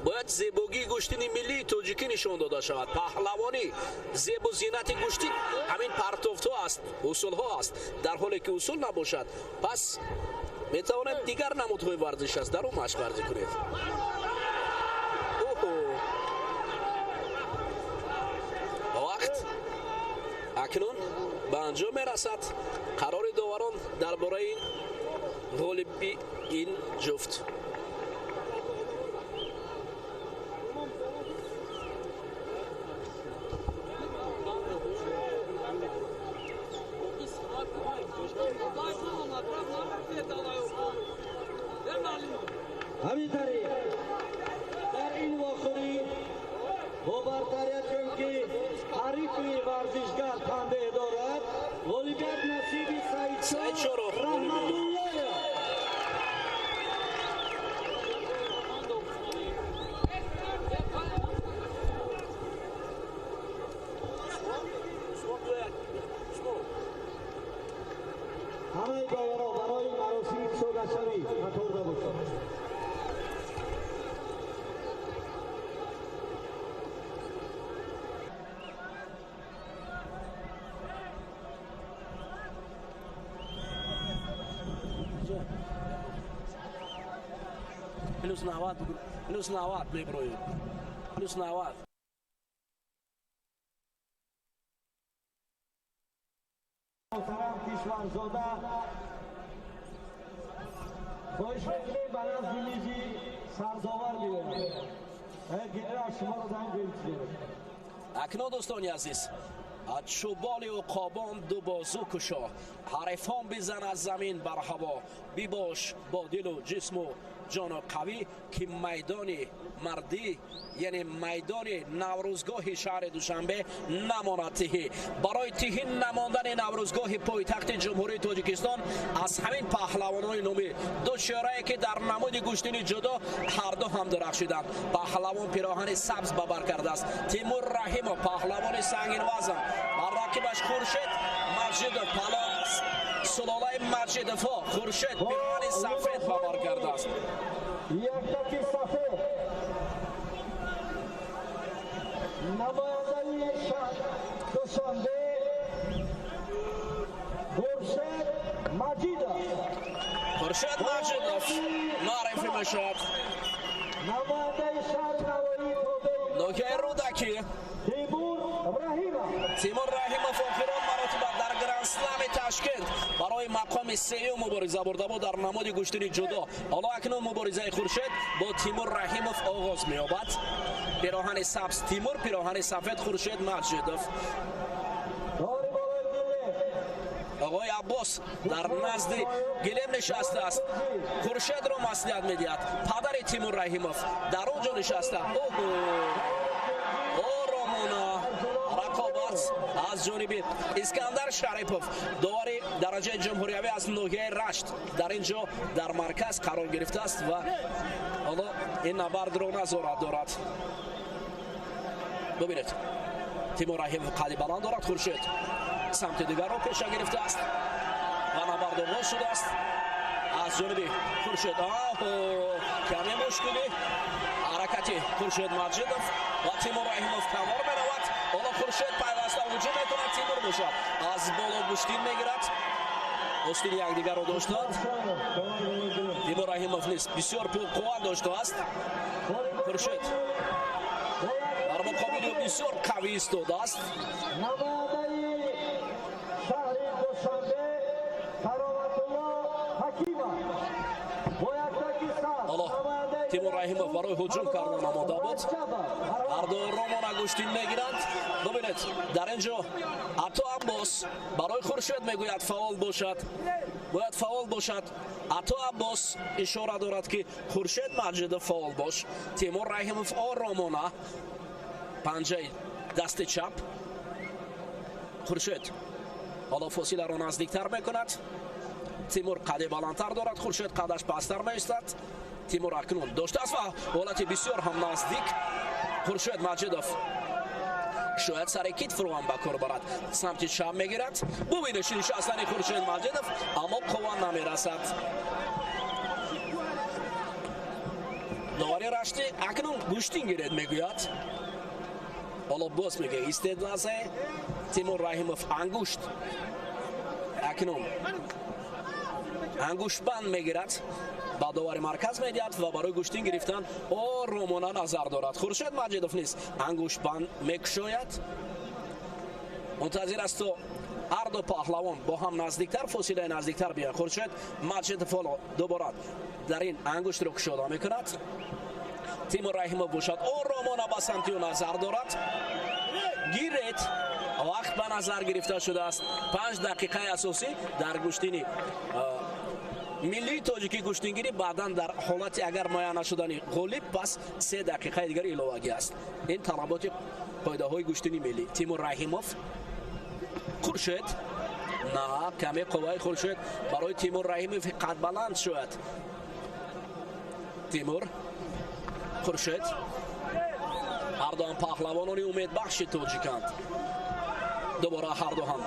باید زیبایی گوشتین ملی تاجیکی نشان داده شود. پهلوانی زیب و زینت گوشتین همین پرتوفت ها است، اصول ها است. در حالی که اصول نباشد پس метавонем дигар намудҳои варзиш аст дар он машқ варзӣ кунед. вақт акнун ба анҷом мерасад. қарори доварон дар бораи ғолиби ин ҷуфт. ҳамин тариқ дар ин вохӯрӣ бо бартарият чунки ҳарифи варзишгар танбеҳ дорад, ғолибият насиби Саидшоро Раҳматуллоев. ҳамаи даваро барои маросими кушодашавӣ қаторда бошад. плюс 90 меброем. плюс 90. محترم کشورزاده خواهش میکنیم برای از دیمیجی سرزاور بیاریم. گیره شما رو دنگ بیرید. اکنون دوستانی عزیز چوبال عقابان دو بازو کشا حریفان بزن از زمین بر هوا بیباش با دل و جسم و جان و قوی که میدان مردی یعنی میدان نوروزگاه شهر دوشنبه نماند تهی. برای تهی نماندن نوروزگاه پایتخت جمهوری تاجیکستان از همین پهلوانان نامی دو چهره که در نماد گوشتین جدا هر دو هم درخشیدند. پهلوان پیراهن سبز به بر کرده است. تیمور رحیم پهلوان سنگین وزن بر رقیبش خورشید مجید پهلوان سلاله مجید فا خورشید پیراهن سفید به بر کرده است. یکتاکی سفید نماینده شهر دوشنبه خورشید مجید خورشید مجید معرفی میشد. نماینده شهر نوایی نوکه رودکی تیمور رحیمов آخرین مراتب در گرند اسلم تشکیل برای مقام سوم مبارزه برده بود در نماد گشتن جدا. حالا اکنون مبارزه خورشید با تیمور رحیمov آغاز می‌یابد. پیراهن سبز تیمور، پیراهن سفید خورشید مجیدوف. آقای عباس در نزد گلیم نشسته است. خورشید را مصلحت می‌دهد. پدر تیمور رحیمov در اونجا نشسته. از جانب اسکندر شریفov داوری درجه جمهوریوی از نوحه رشت در اینجا در مرکز قرار گرفته است و حالا این نبرد را نظارت دارد. ببینید تیمور رحیمov قد بلند دارد. خورشید سمت دیگر را پیش گرفته است و نبرد آغاز شده است. از جانب خورشید کمی مشکلی حرکت خورشید مجیدوف و تیمور رحیمov کنار می‌رود. حالا خورشید پیوسته هجوم می‌کند. تیمور باشد از بالا گشتین می‌گیرد. گشتین یکدیگر را داشتند. تیمور رحیمov نیست بسیار قوت داشته است. خورشید در مقابل بسیار قوی ایستاده است. تیمور رحیمov برای هجوم کردن آماده بود. هر دو رومان گشتین میگیرند. ببینید در اینجا عطا عباس برای خورشید میگوید فعال باشد. باید فعال باشد. عطا عباس اشاره دارد که خورشید مجید فعال باش. تیمور رحیمov آرامانه پنجه دست چپ. خورشید حالا فاصله را نزدیکتر میکند. تیمور قد بلندتر دارد. خورشید قدش پستر میایستد. تیمور اکنون داشته است و حالت بسیار هم نزدیک. خورشید مجیدوف شاید سر کتف رو هم به کار برد. سمت چپ میگیرد. ببینید نشستن خورشید مجیدوف اما قوت نمیرسد. داوری رشتی اکنون گوشتین گیرد میگوید. حالا باز میگه ایستاد لحظه. تیمور رحیمov انگشت اکنون ангушбанд мегирад ба довари марказ медиҳад ва барои гӯштин гирифтан оромона назар дорад. Хуршед Маҷидов низ ангушбанд мекушояд, мунтазир аст то ҳар ду паҳлавон бо ҳам наздиктар фосилаи наздиктар биёянд. Хуршед Маҷидов ҳоло дубора дар ин ангуштро кушода мекунад. Тимур Раҳимов бошад, оромона ба самти ӯ назар дорад. гиред вақт ба назар гирифта шудааст. 5 дақиқаи асосӣ дар гӯштини миллии тоҷикӣ гӯштингирӣ баъдан дар ҳолати агар муайян нашудани ғолиб пас 3 дақиқаи дигари иловагӣ аст. ин талаботи қоидаҳои гӯштини миллӣ. Тимур Раҳимов, Хуршед, на каме қувваи Хуршед барои Тимур Раҳимов қадбаланд шояд. Тимур, Хуршед, ҳарду ҳам паҳлавонони умедбахши тоҷиканд. дубора ҳарду ҳам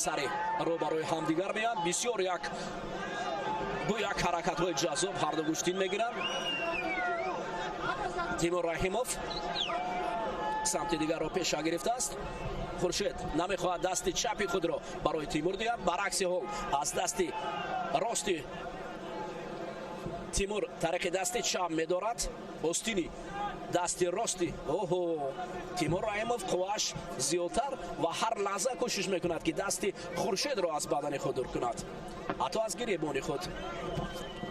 сари рӯбарои ҳамдигар меянд. бисёр як ҳаракатҳои ҷазоб ҳарду гӯштин мегиранд. Тимур Раҳимов самти дигарро пеша гирифтааст. Хуршед намехоҳад дасти чапи худро барои Тимур диҳад. баръакси ҳол аз дасти рости Тимур тариқи дасти чап медорад. остини дасти рости Тимур Раҳимов қуввааш зиёдтар ва ҳар лаҳза кӯшиш мекунад ки дасти Хуршедро аз бадани худ дур кунад, ҳатто аз гиребони худ.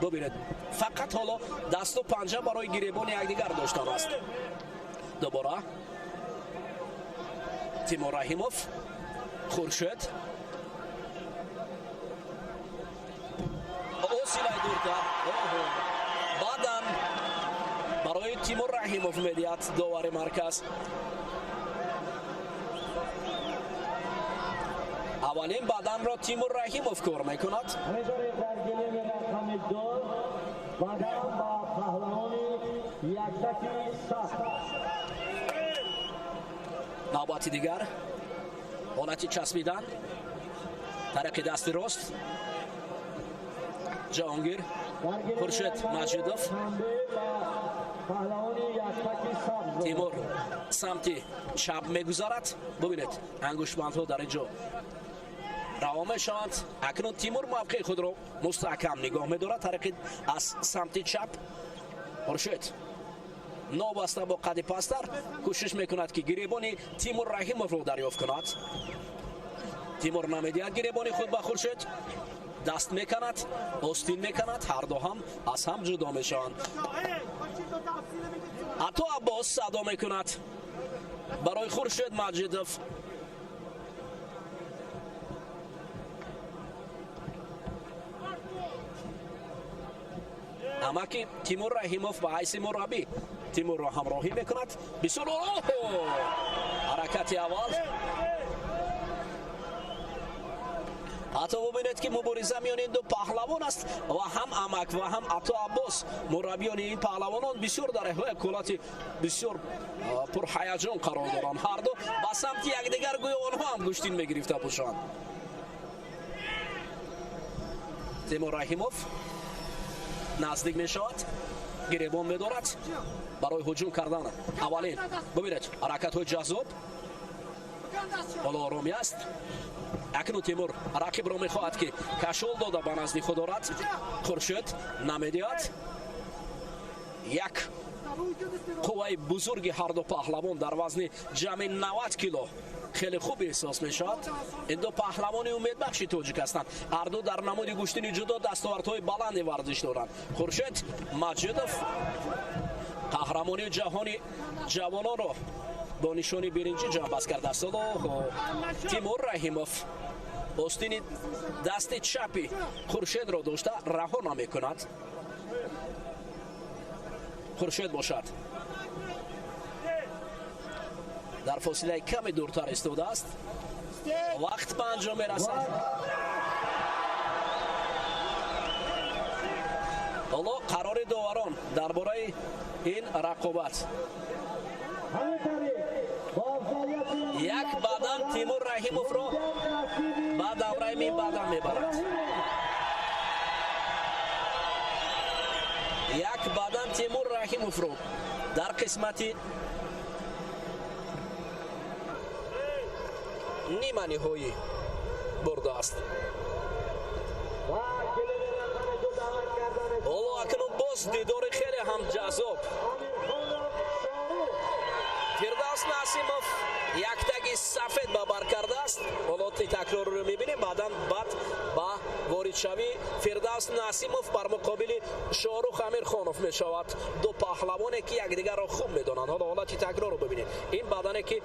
бубинед фақат ҳоло дасту панҷа барои гиребони якдигар доштан аст. дубора Тимур Раҳимов, Хуршед, осилаи дуртар баъдан барои Тимур Раҳимов медиҳад довари марказ. аввалин баъданро Тимур Раҳимов кор мекунад. навбати дигар ҳолати часпидан тариқи дасти рост. ҷаҳонгир, Хуршед Маҷидов, Тимур самти чап мегузарад. бубинед ангушбандҳо дар инҷо раво мешаванд. акнун Тимур мавқеи худро мустаҳкам нигоҳ медорад тариқи аз самти чап. Хуршед новаста бо қадди пастар кӯшиш мекунад ки гиребони Тимур Раҳимовро дарёфт кунад. Тимур намедиҳад гиребони худ ба Хуршед, даст меканад, остин меканад, ҳарду ҳам аз ҳам ҷудо мешаванд. ҳатто Аббос садо мекунад барои Хуршед Маҷидов. амаки Тимур Раҳимов ба ҳайси мураббӣ Тимурро ҳамроҳӣ мекунад. бисёр ҳаракати аввал. ҳатто бубинед ки мубориза миёни ин ду паҳлавон аст ва ҳам амак ва ҳам Ато Аббос мураббиёни ин паҳлавонон бисёр дар ҳолати бисёр пурҳаяҷон қарор доранд. ҳарду ба самти якдигар гӯё онҳо ҳам гӯштин мегирифта пӯшанд. Тимур Раҳимов наздик мешавад, гиребон медорад барои ҳуҷум кардан. аввалин бубинед ҳаракатҳои ҷазоб. ҳоло оромӣ аст. акнун Тимур рақибро мехоҳад ки кашол дода ба назди худ орад. Хуршед намедиҳад. як қувваи бузурги ҳарду паҳлавон дар вазни ҷамъи 90 кило хеле хуб эҳсос мешавад. ин ду паҳлавони умедбахши тоҷик ҳастанд. ҳарду дар намуди гӯштини ҷудо дастовардҳои баланди варзиш доранд. Хуршед Маҷидов қаҳрамонии ҷаҳони ҷавононро бо нишони биринҷӣ ҷамъбаст кардааст. Тимур Раҳимов остини дасти чапи Хуршедро дошта раҳо намекунад. Хуршед бошад дар фосилаи каме дуртар истодааст. вақт ба анҷом мерасад. ҳоло қарори доварон дар бораи ин рақобат. як бадан Тимур Раҳимовро ба давраи минбаъдан мебарад. як бадан Тимур Раҳимовро дар қисмати нима ниҳоӣ бурдааст. باز دیدار خیلی هم جذاب. فردوس نسیمов یک تگ سفید با بر کرده است. حالات تکرار رو میبینیم. بعد با وارد شوی فردوس نسیمов بر مقابل شاهرخ امیرخانov میشود. دو پهلوانی که یکدیگر را خوب میدونند. حالا حالت تکرار رو ببینید. این بدنی که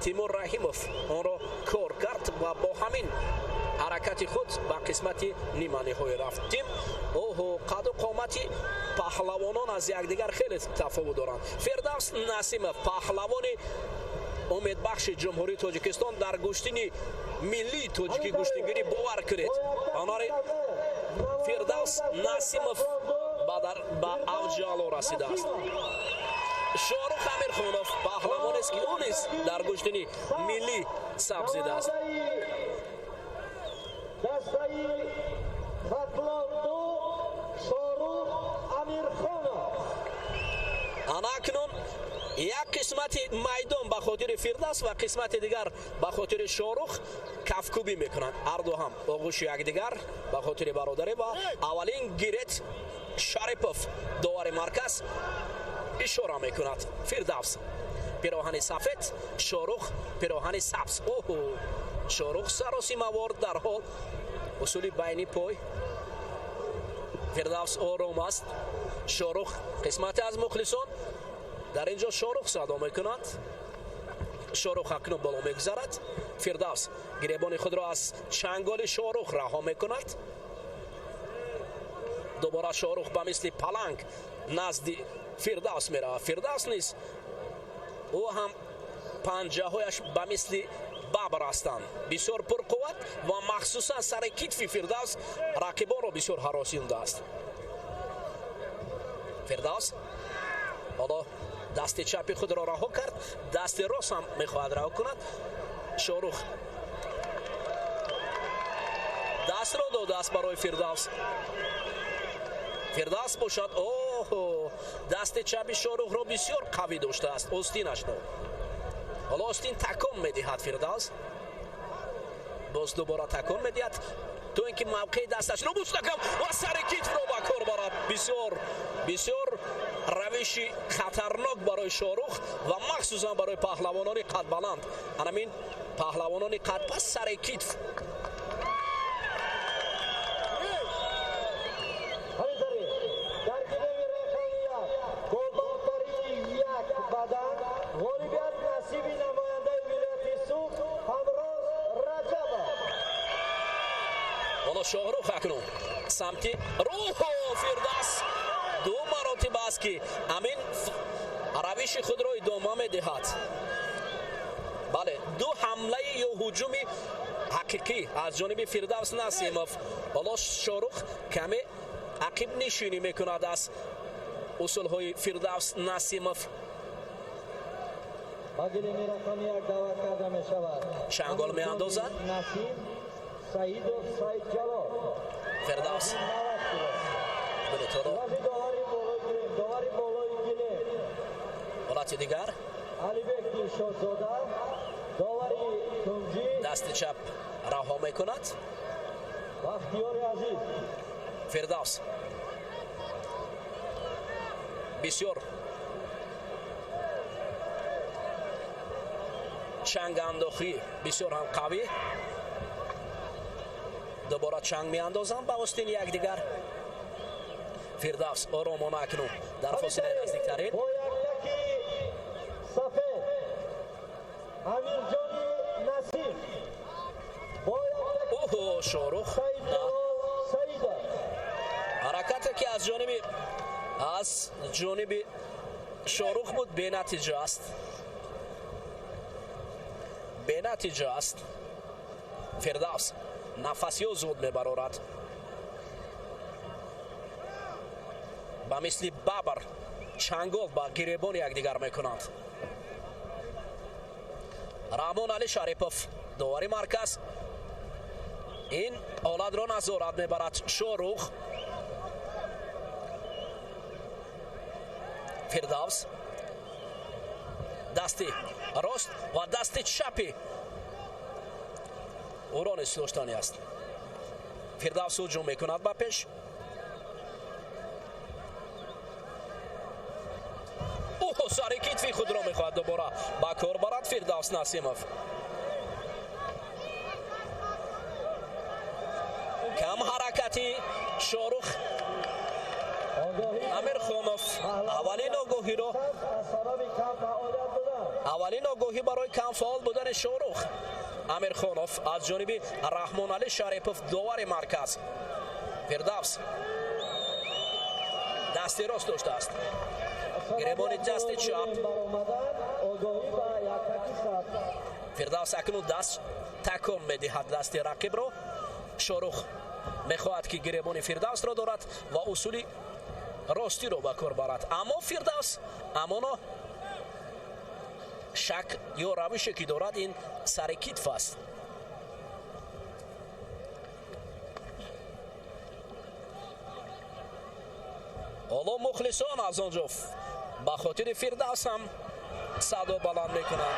تیمور رحیمov آن را کار کرد و با همین حرکت خود با قسمت نیمه نهایی رفتیم. قد و قامتی پهلوانان از یکدیگر خیلی تفاوت دارند. فردوس نسیمов پهلوان امیدبخش جمهوری تاجیکستان در گشتنی ملی تاجیکی گشتنگیری باور کنید. آنها فردوس نسیمov با اوج علا رسیده است. شاهرخ امیرخانov پهلوان است که اون است در گشتنی ملی سبزیده است. دستایی خطلاندو شاهرخ امیرخانov. اکنون یک قسمت میدان به خاطر فردوس و قسمت دیگر به خاطر شاهرخ کفکوبی میکنند. هر دو هم آغوش یکدیگر به خاطر برادری و اولین گیرت شریپوف داور مرکز اشاره میکند. فردوس پیراهن سفید، شاهرخ پیراهن سبز. شاهرخ سراسی موارد در حال اصولی بینی پای. فردوس آرام است. شاهرخ قسمت از مخلصان در اینجا شاهرخ صدا میکند. شاهرخ اکنون بالا میگذارد. فردوس گریبان خود را از چنگال شاهرخ رها میکند. دوباره شاهرخ به مثل پلنگ نزد فردوس میره. فردوس نیست، او هم پنجه هایش به مثل ببر هستند، بسیار پرقوت و مخصوصا سر کتف فردوس رقیبان را بسیار هراسانده است. فردوس حالا دست چپ خود را رها کرد، دست راست هم میخواهد رها کند. شاهرخ دست را داده است برای فردوس. فردوس باشد دست چپ شاهرخ را بسیار قوی داشته است. آستینش را حالا آستین تکان میدهد. فردوس باز دوباره تکان میدهد تو اینکه موقع دستش را مستحکم و سر کتف را به کار برد. بسیار روش خطرناک برای شاهرخ و مخصوصا برای پهلوانان قد بلند. همین پهلوانان قد پس سر کتف. حالا شاهرخ اکنون سمتی فردوس دو مراتب است که همین روش خود را ادامه میدهد. بله، دو حمله یا هجوم حقیقی از جانب فردوس نسیمov. حالا شاهرخ کمی عقب نشینی میکند از اصول های فردوس نسیمov. چنگال می اندازد فردوس. حالت دیگر دست چپ رها میکند. فردوس بسیار چنگ انداخی بسیار هم قوی. دوباره چنگ می اندازم به آستین یکدیگر. فردوس آرامانه اکنون در فاصله نزدیکترین شاهرخ حرکت که از جانب شاهرخ بود به نتیجه است. فردوس نفسی ها زود میبرارد. با مثل ببر چنگال با گریبان یکدیگر میکنند. رحمان علی شریپوف داور مرکز این حالت را نظارت میبرد. شاهرخ فردوس دست راست و دست چپی او را نسیاشتانی است. فردوس هجوم میکند به پیش. سر کتفی خود را میخواهد دوباره با کار برد فردوس نسیمов. کم حرکتی شاروخ امیرخانوف اولین آگاهی برای کم فعال بودن شاروخ امیرخانوف از جانب رحمان علی شریپوف داور مرکز. فردوس دست راست داشته است، گریبان دست چپ. فردوس اکنون دست تکان میدهد دست رقیب را. شاروخ میخواهد که گریبان فردوس را دارد و اصولی راستی را به کار برد، اما فردوس امانا شک یا روشی که دارد این سر کتف است. حالا مخلصان از آنجا به خاطر فردوس هم صدا بلند میکنند.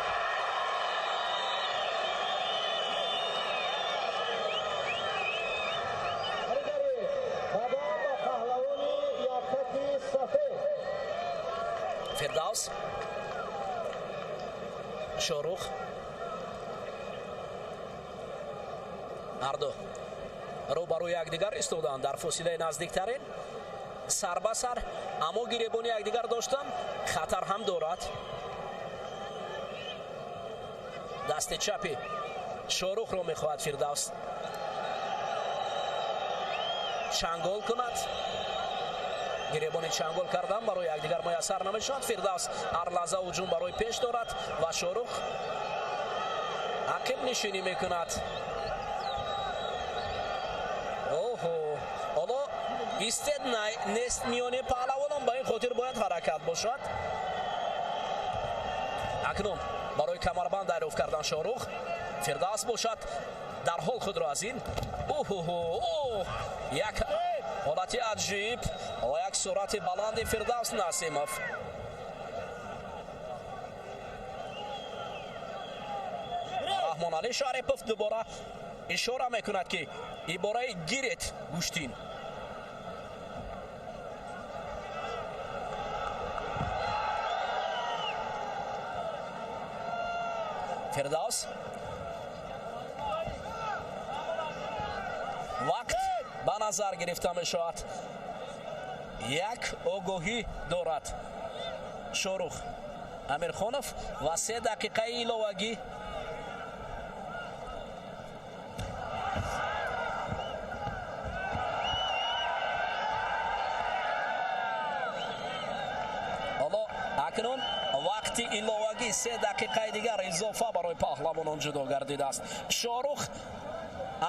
فردوس شاروخ هر دو روبروی یکدیگر ایستادند در فاصله نزدیکترین سر به سر، اما گریبان یکدیگر داشتن خطر هم دارد. دست چپی شاروخ رو میخواهد فردوس چنگال کند. گریبانی چنگال کردن برای یکدیگر میسر نمیشد. فردوس هر لحظه هجوم برای پیش دارد و شاروخ عقب نشینی میکند. اوهو، حالا ایستد نیست میانه پهلوانان، به این خاطر باید حرکت باشد. اکنون برای کمربند دریافت کردن شاروخ، فردوس باشد در حال خود را از این یک حالت عجیب و یک سرعت بلند فردوس نسیمов. رحمان علی شریپوف دوباره اشاره میکند که ایباره گیرت گوشتین. فردوس وقت به نظر گرفته می شود، یک آگاهی دارد شاروخ امیرخانوف و 3 دقیقه ایلاوگی. حالا اکنون وقت ایلاوگی 3 دقیقه دیگر اضافه برای پهلوانان جدا گردیده است. شاروخ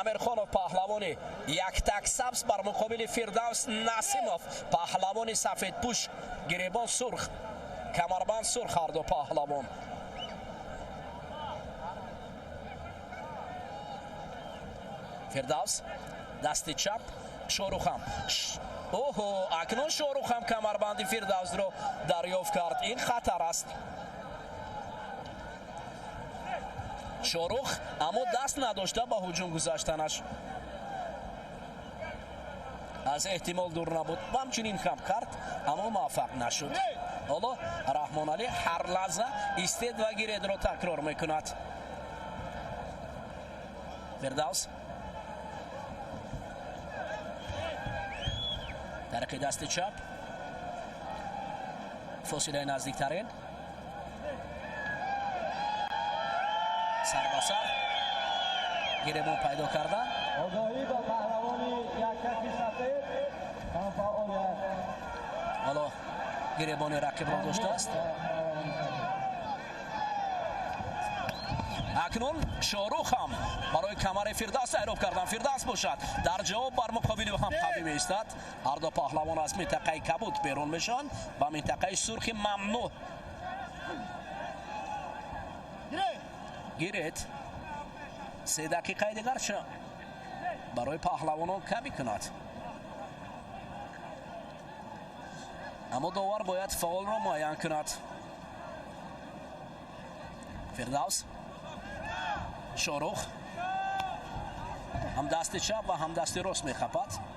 امیرخانوف پهلوانی یک تک سبز بر مقابل فردوس نسیمов پهلوانی سفید پوش، گریبان سرخ، کمربند سرخ هر دو پهلوان. فردوس دست چپ، شاروخ هم اکنون شاروخ هم کمربند فردوس رو دریافت کرد. این خطر است. شاروخ اما دست نداشته با هجوم گذاشتنش، از احتمال دور نبود و همچنین هم کرد اما موفق نشد. حالا رحمان علی هر لحظه ایستد و گیرد را تکرار میکند. فردوس طریق دست چپ، فاصله نزدیکترین سر به سر گریبان پیدا کردن. آگاهی با پهلوانی یکتکی سفید فعالیت. حالا گریبان رقیب را داشته است. اکنون شاروخ هم برای کمر فردوس اعراب کردن. فردوس باشد در جواب بر مقابل او هم قوی میستد. هر دو پهلوان از منطقه کبود بیرون میشن و منطقه سرخ ممنوع. گیرید 3 دقیقه دیگر برای پهلوانان کمی کند، اما داور باید فعال را معین کند. فردوس شاروخ هم دست چپ و هم دست راست میخپد.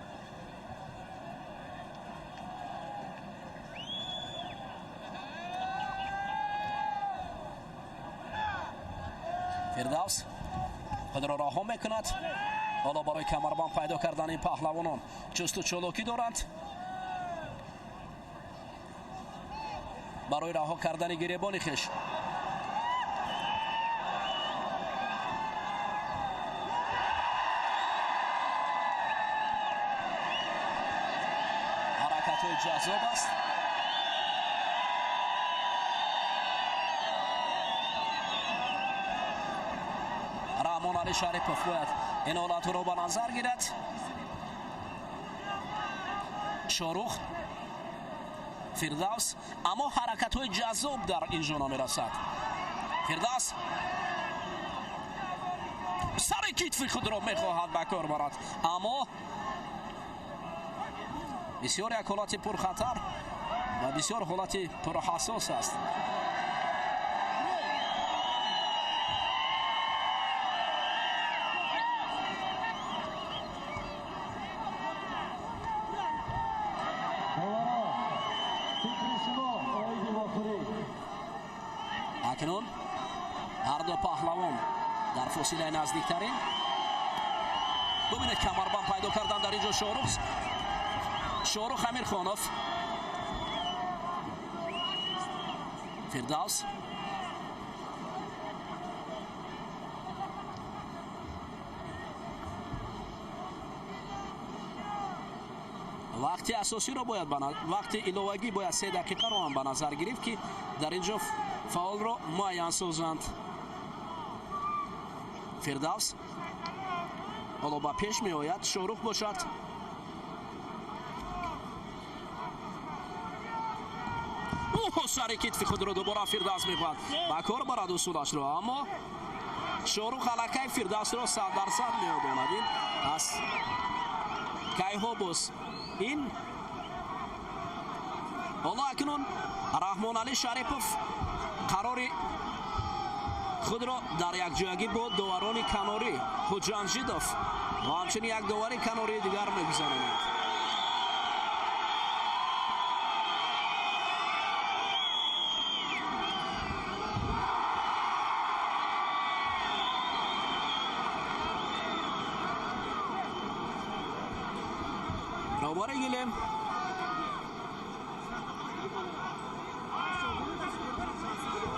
فردوس خود را رها میکند. حالا برای کمربند پیدا کردن این پهلوانان جست و چالاکی دارند برای رها کردن گریبان خویش. حرکت جذاب است. رحمان علی شریفov باید این حالت رو به نظر گیرد. شاروخ، فردوس، اما حرکت های جذاب در اینجا نمیرسد. فردوس سر کتف خود را میخواهد به کار برد، اما بسیار یک حالت پرخطر و بسیار حالت پرحساس است. اکنون هر دو پهلوان در فاصله نزدیکترین. ببینید کمربند پیدا کردن در اینجا شاروخ امیرخانوف، فردوس، وقتی اساسی رو باید وقتی الوهگی باید 3 دقیقه رو هم به نظر گرفت که در اینجا فاول رو معین سازند. فردوس حالا با پیش می آید. شاروخ باشد. سر کتف خود رو دوباره فردوس می خواهد با کار برد اصولش رو، اما شاروخ علاقه فردوس رو 100% می آداند. این از کیها بس این. حالا اکنون رحمان علی شریفov قرار خود را در یک جایگی با داوران کناری خوجانجیدوف و همچنین یک داور کناری دیگر میگذارند. دوباره گیلم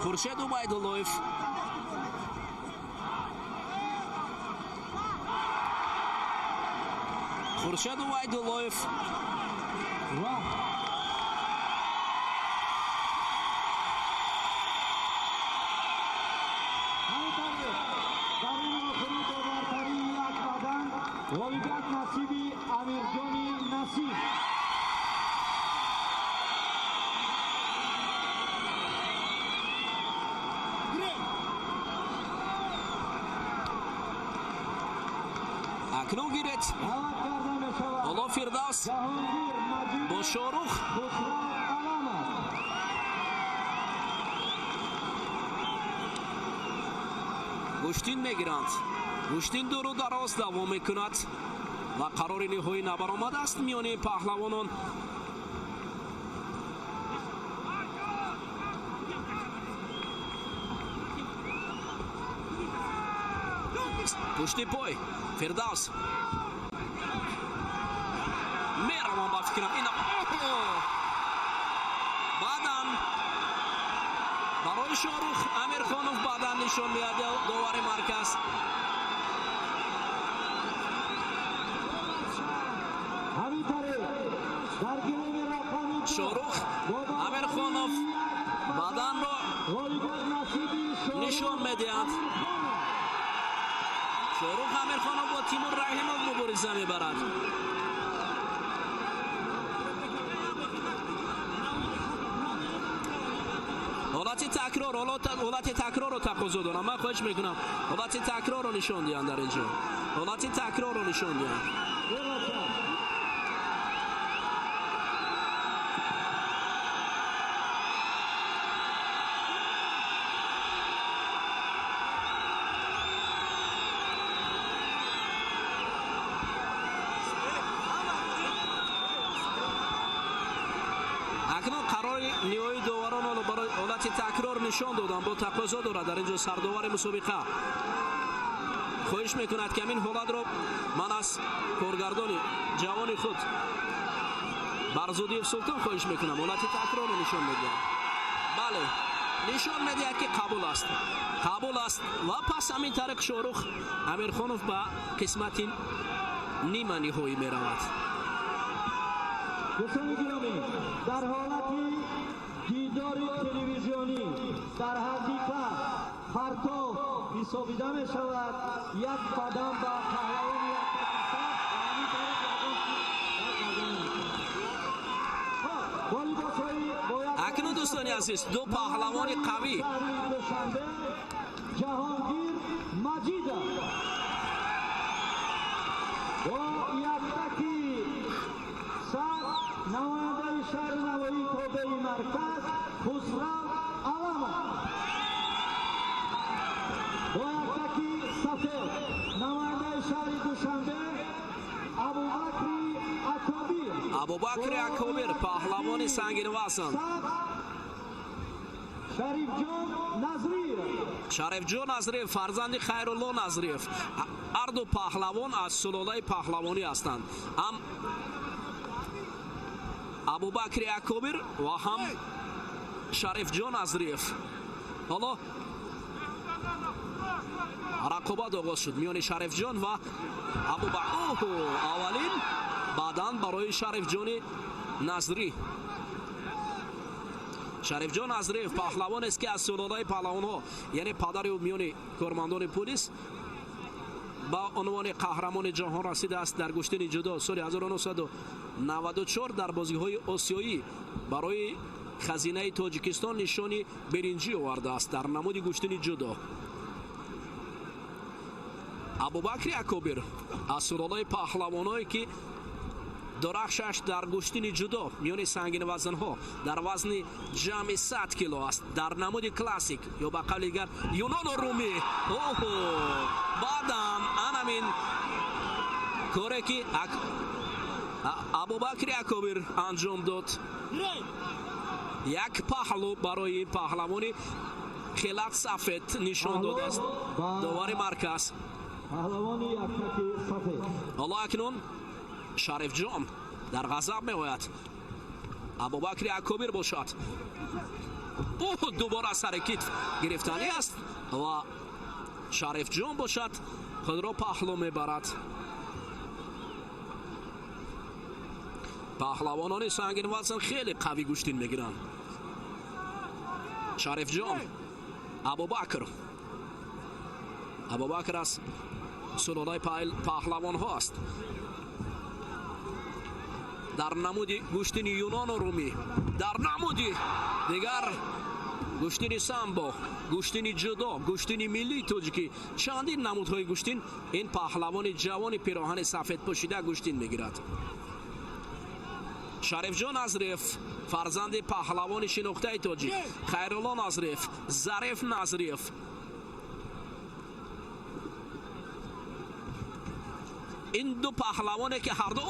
خورشید عبیداللهیف، خورشید عبیداللهیف نصیبی امیرجانی نصیب. اکنون گیرد حالا فردوس با شاروخ گشتین میگیرند. گشتین دور و دراز دوام میکند و قرار نهایی نبرآمد است میان پهلوانان. پشت پای فردوس میروم با فکرم اینا بعدم برای شاروخ امیرخانوف بعدم نشان میاد داور مرکز. شاروخ امیرخانوف بعدم را نشان میدهد. شاروخ امیرخانوف با تیمور رحیموف مبارزه میبرد. حالت تکرار رو تقاضا دارم. من خواهش میکنم حالت تکرار رو نشان دهند در اینجا. حالت تکرار رو نشان دهند. اکنون قرار نیوی داوران ҳолати такрор нишон додам бо тақозо дорад дар инҷо сардовари мусобиқа. хоҳиш мекунад ки ҳамин ҳолатро ман аз коргардони ҷавони худ Барзудиев Султон хоҳиш мекунам ҳолати такрорро нишон медиҳад. бале нишон медиҳад ки қабул аст ва пас ҳамин тариқ Шорух Амирхонов ба қисмати нима ниҳоӣ меравад. دوستان گرامی در حالتی دیدار تلویزیونی در حقیقت پرتاب حسابیده می شود یک قدم به پهلوان акнун дӯстони азиз ду паҳлавони қавӣ ҷаҳонгир маҷидов با یکتکی سر نماینده شهر نوایی توبه مرکز خسرو علامه با یکتکی سفید نماینده شهر دوشنبه ابوبکر اکوبر پهلوانی سنگین وزن شریفجون نظریف فرزند خیرالله نظریف هر دو پهلوان از سلاله پهلوانی هستند هم ابوبکر اکوبر و هم شریفجون نظریف. حالا رقابت آغاز شد میان شریفجان و ابوبکر. اولین بعداً برای شریفجان نظری. شریفجان نظریف پهلوان است که از سلاله پهلوان ها یعنی پدر و میان کارمندان پلیس با عنوان قهرمان جهان رسیده است. در کشتن جودو سال 1994 در بازی‌های آسیایی برای خزینه تاجیکستان نشانی برنجی آورده است در نماد کشتن جودو. ابوبکر اکوبر از سلاله پهلوانایی که درخشش در کشتن جودو میان سنگین وزن ها در وزن جمع 100 کیلو است در نماد کلاسیک یا به قول دیگر یونان و رومی. بعدم همین کاری که ابوبکر اکوبر انجام داد یک پهلو برای پهلوانی خلات سفید نشان داده است. داور مرکز حالا اکنون شریفجان در غضب میآید. ابوبکر اکوبر باشد. دوباره سر کتف گرفتنی است و شریفجان باشد خود را پهلو میبرد. پهلوانان سنگین وزن خیلی قوی کشتن میگیرند. شریفجان ابوبکر از سلاله پهلوان ها است. در نمود کشتن یونان و رومی، در نمود دیگر کشتن سامبو، کشتن جودو، کشتن ملی تاجیکی، چندین نمودهای کشتن این پهلوان جوان پیراهن سفید پوشیده کشتن میگیرد. شریفجان نظریف فرزند پهلوان شناخته تاجیک خیرالله نظریف، ظریف نظریف این دو پهلوانی که هر دو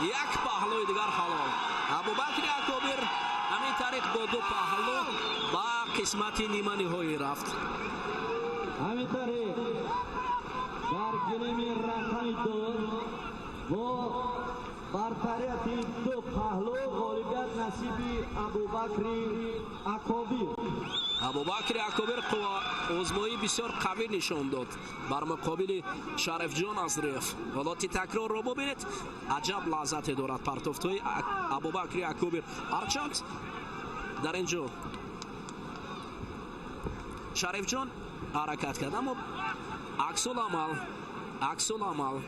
یک پهلوی دیگر حلال. ابوبکر اکوبر همین طریق با دو پهلو با قسمت نیمه نهایی رفت. همین طریق در گلیم رقم دو با برتریت دو پهلو غالبیت نصیبی ابوبکر اکوبر آزمایی بسیار قوی نشان داد بر مقابل شریفجان نظریف. حالاتی تکرار را ببینید عجب لذت دارد پرتافت‌های ابوبکر اکوبر. هرچند در اینجا شریفجان حرکت کرد اما عکس العمل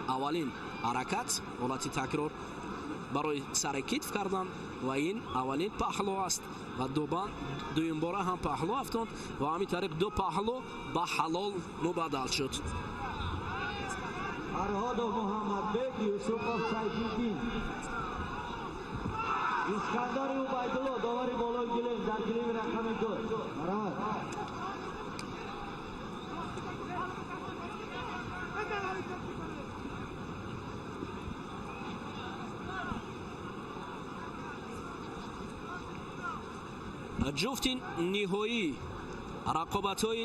اولین حرکت حالتی تکرار برای سر کتف کردن و این اولین پهلو است و دویم باره هم پهلو افتاد و همین طریق دو پهلو با حلال مبادل شد. فرهاد محمد بیگ، یوسف سیدالدین، اسکندر عبیدالله داوری بالای گلیم در گلیم رقم 2. مرحبا. ҷуфти ниҳоӣ рақобатҳои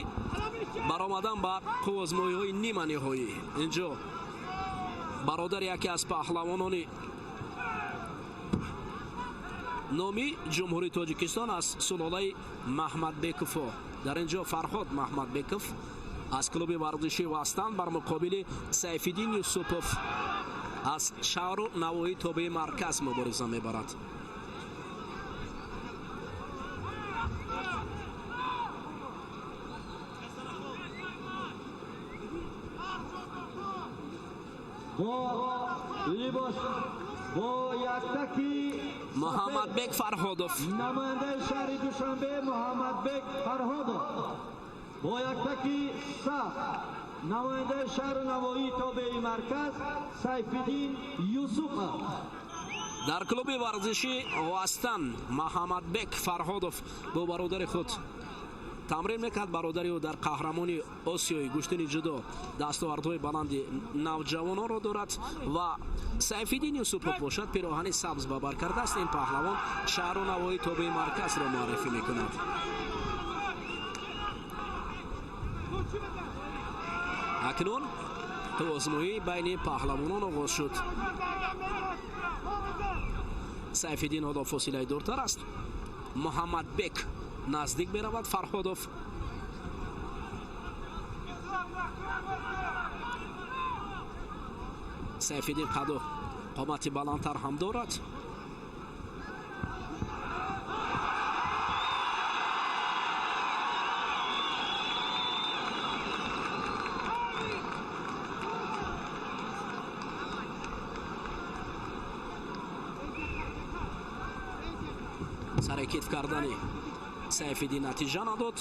баромадан ба қуввозмоиҳои нима ниҳоӣ. инҷо бародар яке аз паҳлавонони номи ҷумҳурии тоҷикистон аз сулолаи маҳмадбековҳо. дар инҷо фарҳод маҳмадбеков аз клуби варзишии вастан бар муқобили сайфиддин юсупов аз шаҳру навоҳии тобеи марказ мубориза мебарад. бо яктаки муҳаммадбек фарҳодов намояндаи шаҳри душанбе муҳаммадбек фарҳодов бо яктаки саф намояндаи шаҳру навоҳии тобеи марказ сайфиддин юсупов. дар клуби варзишии вастан муҳаммадбек фарҳодов бо бародари худ тамрин мекард. бародари ӯ дар қаҳрамони осиёи гӯштини ҷудо дастовардҳои баланди навҷавононро дорад ва сайфиддин юсупов бошад пироҳани сабз ба бар кардааст. ин паҳлавон шаҳру навоҳии тобеи марказро муаррифӣ мекунад. акнун қуввозмоҳӣ байни паҳлавонон оғоз шуд. сайфиддин ҳоло фосилаи дуртар аст. муҳаммадбек наздик меравад. фарҳодов сайфиддин қаду қомати баландтар ҳам дорад. сарекит кардани сайфиддин натиҷа надод.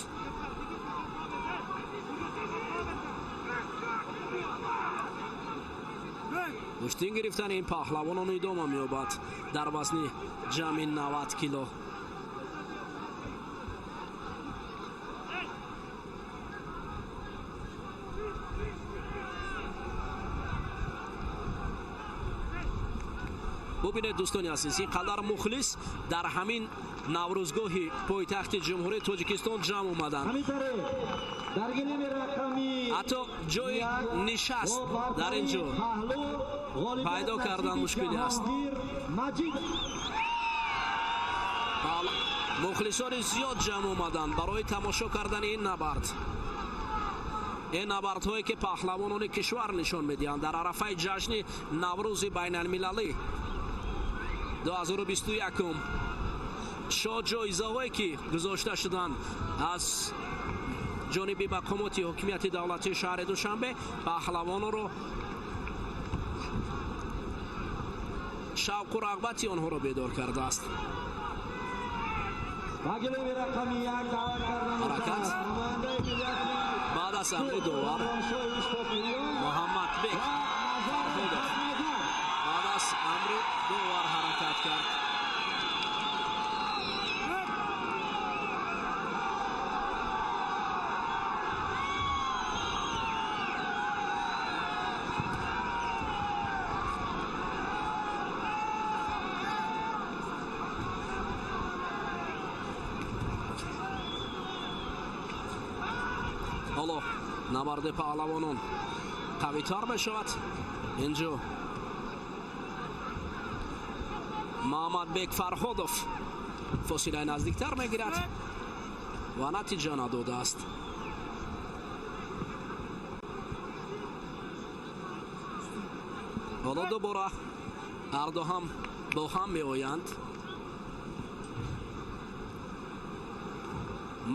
куштин гирифтани ин паҳлавонон идома меёбад дар вазни ҷамъи 90 кило. бубинед дӯстони азиз, ин қадар мухлис дар ҳамин наврӯзгоҳи пойтахти ҷумҳурии тоҷикистон ҷамъ омаданд. ҳатто ҷои нишаст дар ин ҷо пайдо кардан мушкилӣ аст. мухлисони зиёд ҷамъ омаданд барои тамошо кардани ин набард. ин набардҳое ки паҳлавонони кишвар нишон медиҳанд дар арафаи ҷашни наврӯзи байналмилалӣ 2021. шо ҷоизаҳое ки гузошта шуданд аз ҷониби мақомоти ҳокимияти давлатии шаҳри душанбе паҳлавононро шавқу рағбати онҳоро бедор кардааст. ҳаракат баъд аз амри довар муҳаммадбек фарҳодов баъд аз амри довар ҳаракат кард. ҳоло набарди паҳлавонон қавитар мешавад. инҷо муҳаммадбек фарҳодов фосилаи наздиктар мегирад ва натиҷа надодааст. ҳоло дубора ҳарду ҳам бо ҳам меоянд.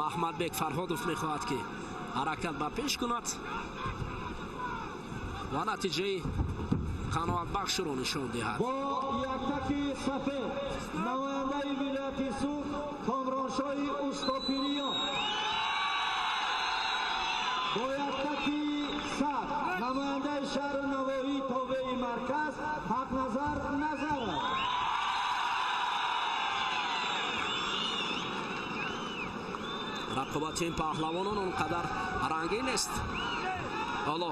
маҳмадбек фарҳодов мехоҳад ки ҳаракат ба пеш кунад ва натиҷаи қаноатбахшро нишон диҳад. бо яктаки сафед намояндаи вилояти суд комроншоҳи устопириён бо яктаки сабз намояндаи шаҳру навоҳии тобеи марказ ҳақназар назаров. рақобати ин паҳлавонон он қадар рангин нест. ҳоло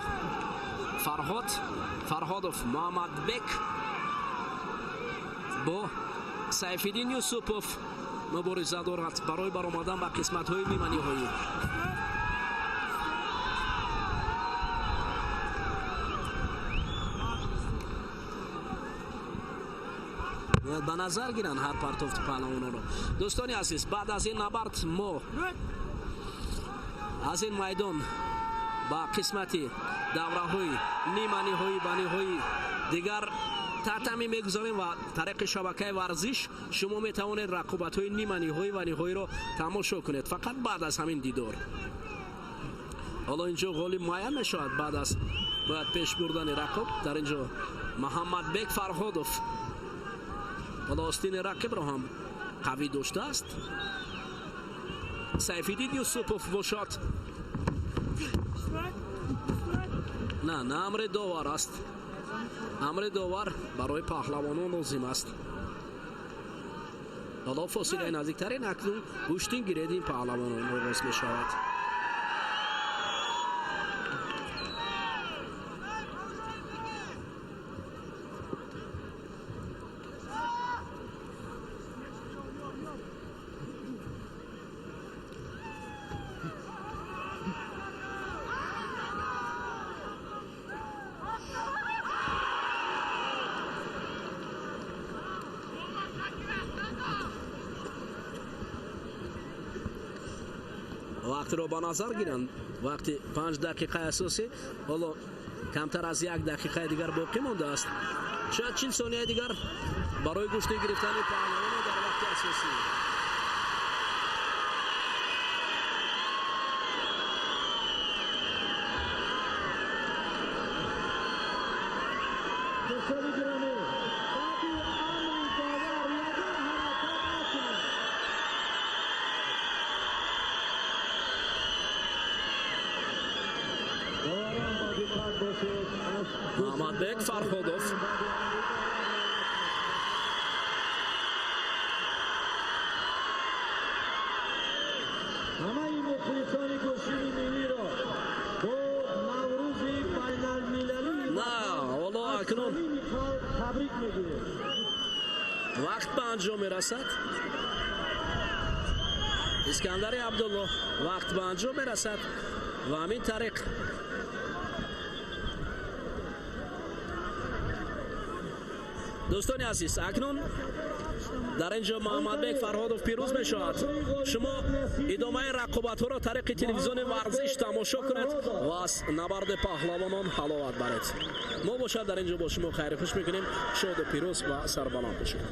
фарҳодов муҳаммадбек бо сайфиддин юсупов мубориза дорад барои баромадан ба қисматҳои ниманиҳоӣ. ба назар гиранд ҳар партофти паҳлавононро. дӯстони азиз, баъд аз ин набард мо аз ин майдон ба қисмати давраҳои ниманиҳои ба ниҳои дигар таътамин мегузорем ва тариқи шабакаи варзиш шумо метавонед рақобатҳои ниманиҳои ва ниҳоиро тамошо кунед фақат баъд аз ҳамин дидор. ҳоло инҷо ғолиб муайян мешавад баъд аз бояд пеш бурдани рақоб. дар инҷо муҳаммадбек фарҳодов ҳоло остини рақибро ҳам қавӣ доштааст. сайфиддин юсупов бошад. на амри довар аст. амри довар барои паҳлавонон лозим аст. ҳоло фосилаи наздиктарин акнун пуштин гиреди паҳлавонон оғоз мешавад. вақтро ба назар гиранд. вақти 5 дақиқаи асосӣ, ҳоло камтар аз 1 дақиқаи дигар боқӣ мондааст. шояд 40 сонияи дигар барои гӯшти гирифтани паҳлавоно дар вақти асосӣ. دوستان گرامی، بعدی امری داور یادم حرکت نکنید. داوران با دقت باشید. муҳаммадбек фарҳодов همه مخلصان گوشین ملی را با نوروز بین‌المللی на ҳоло акнун تبریک میگویم. вақт ба анҷом мерасад. искандари абдулло вақт ба анҷом мерасад ва ҳамин тариқ дӯстони азиз, акнун дар инҷо муҳаммадбек фарҳодов пирӯз мешавад. шумо идомаи рақобатҳоро тариқи телевизиони варзиш тамошо кунед ва аз набарди паҳлавонон ҳаловат баред. мо бошад дар инҷо бо шумо хайрихуш мекунем. шоду пирӯз ва сарбаланд бошед.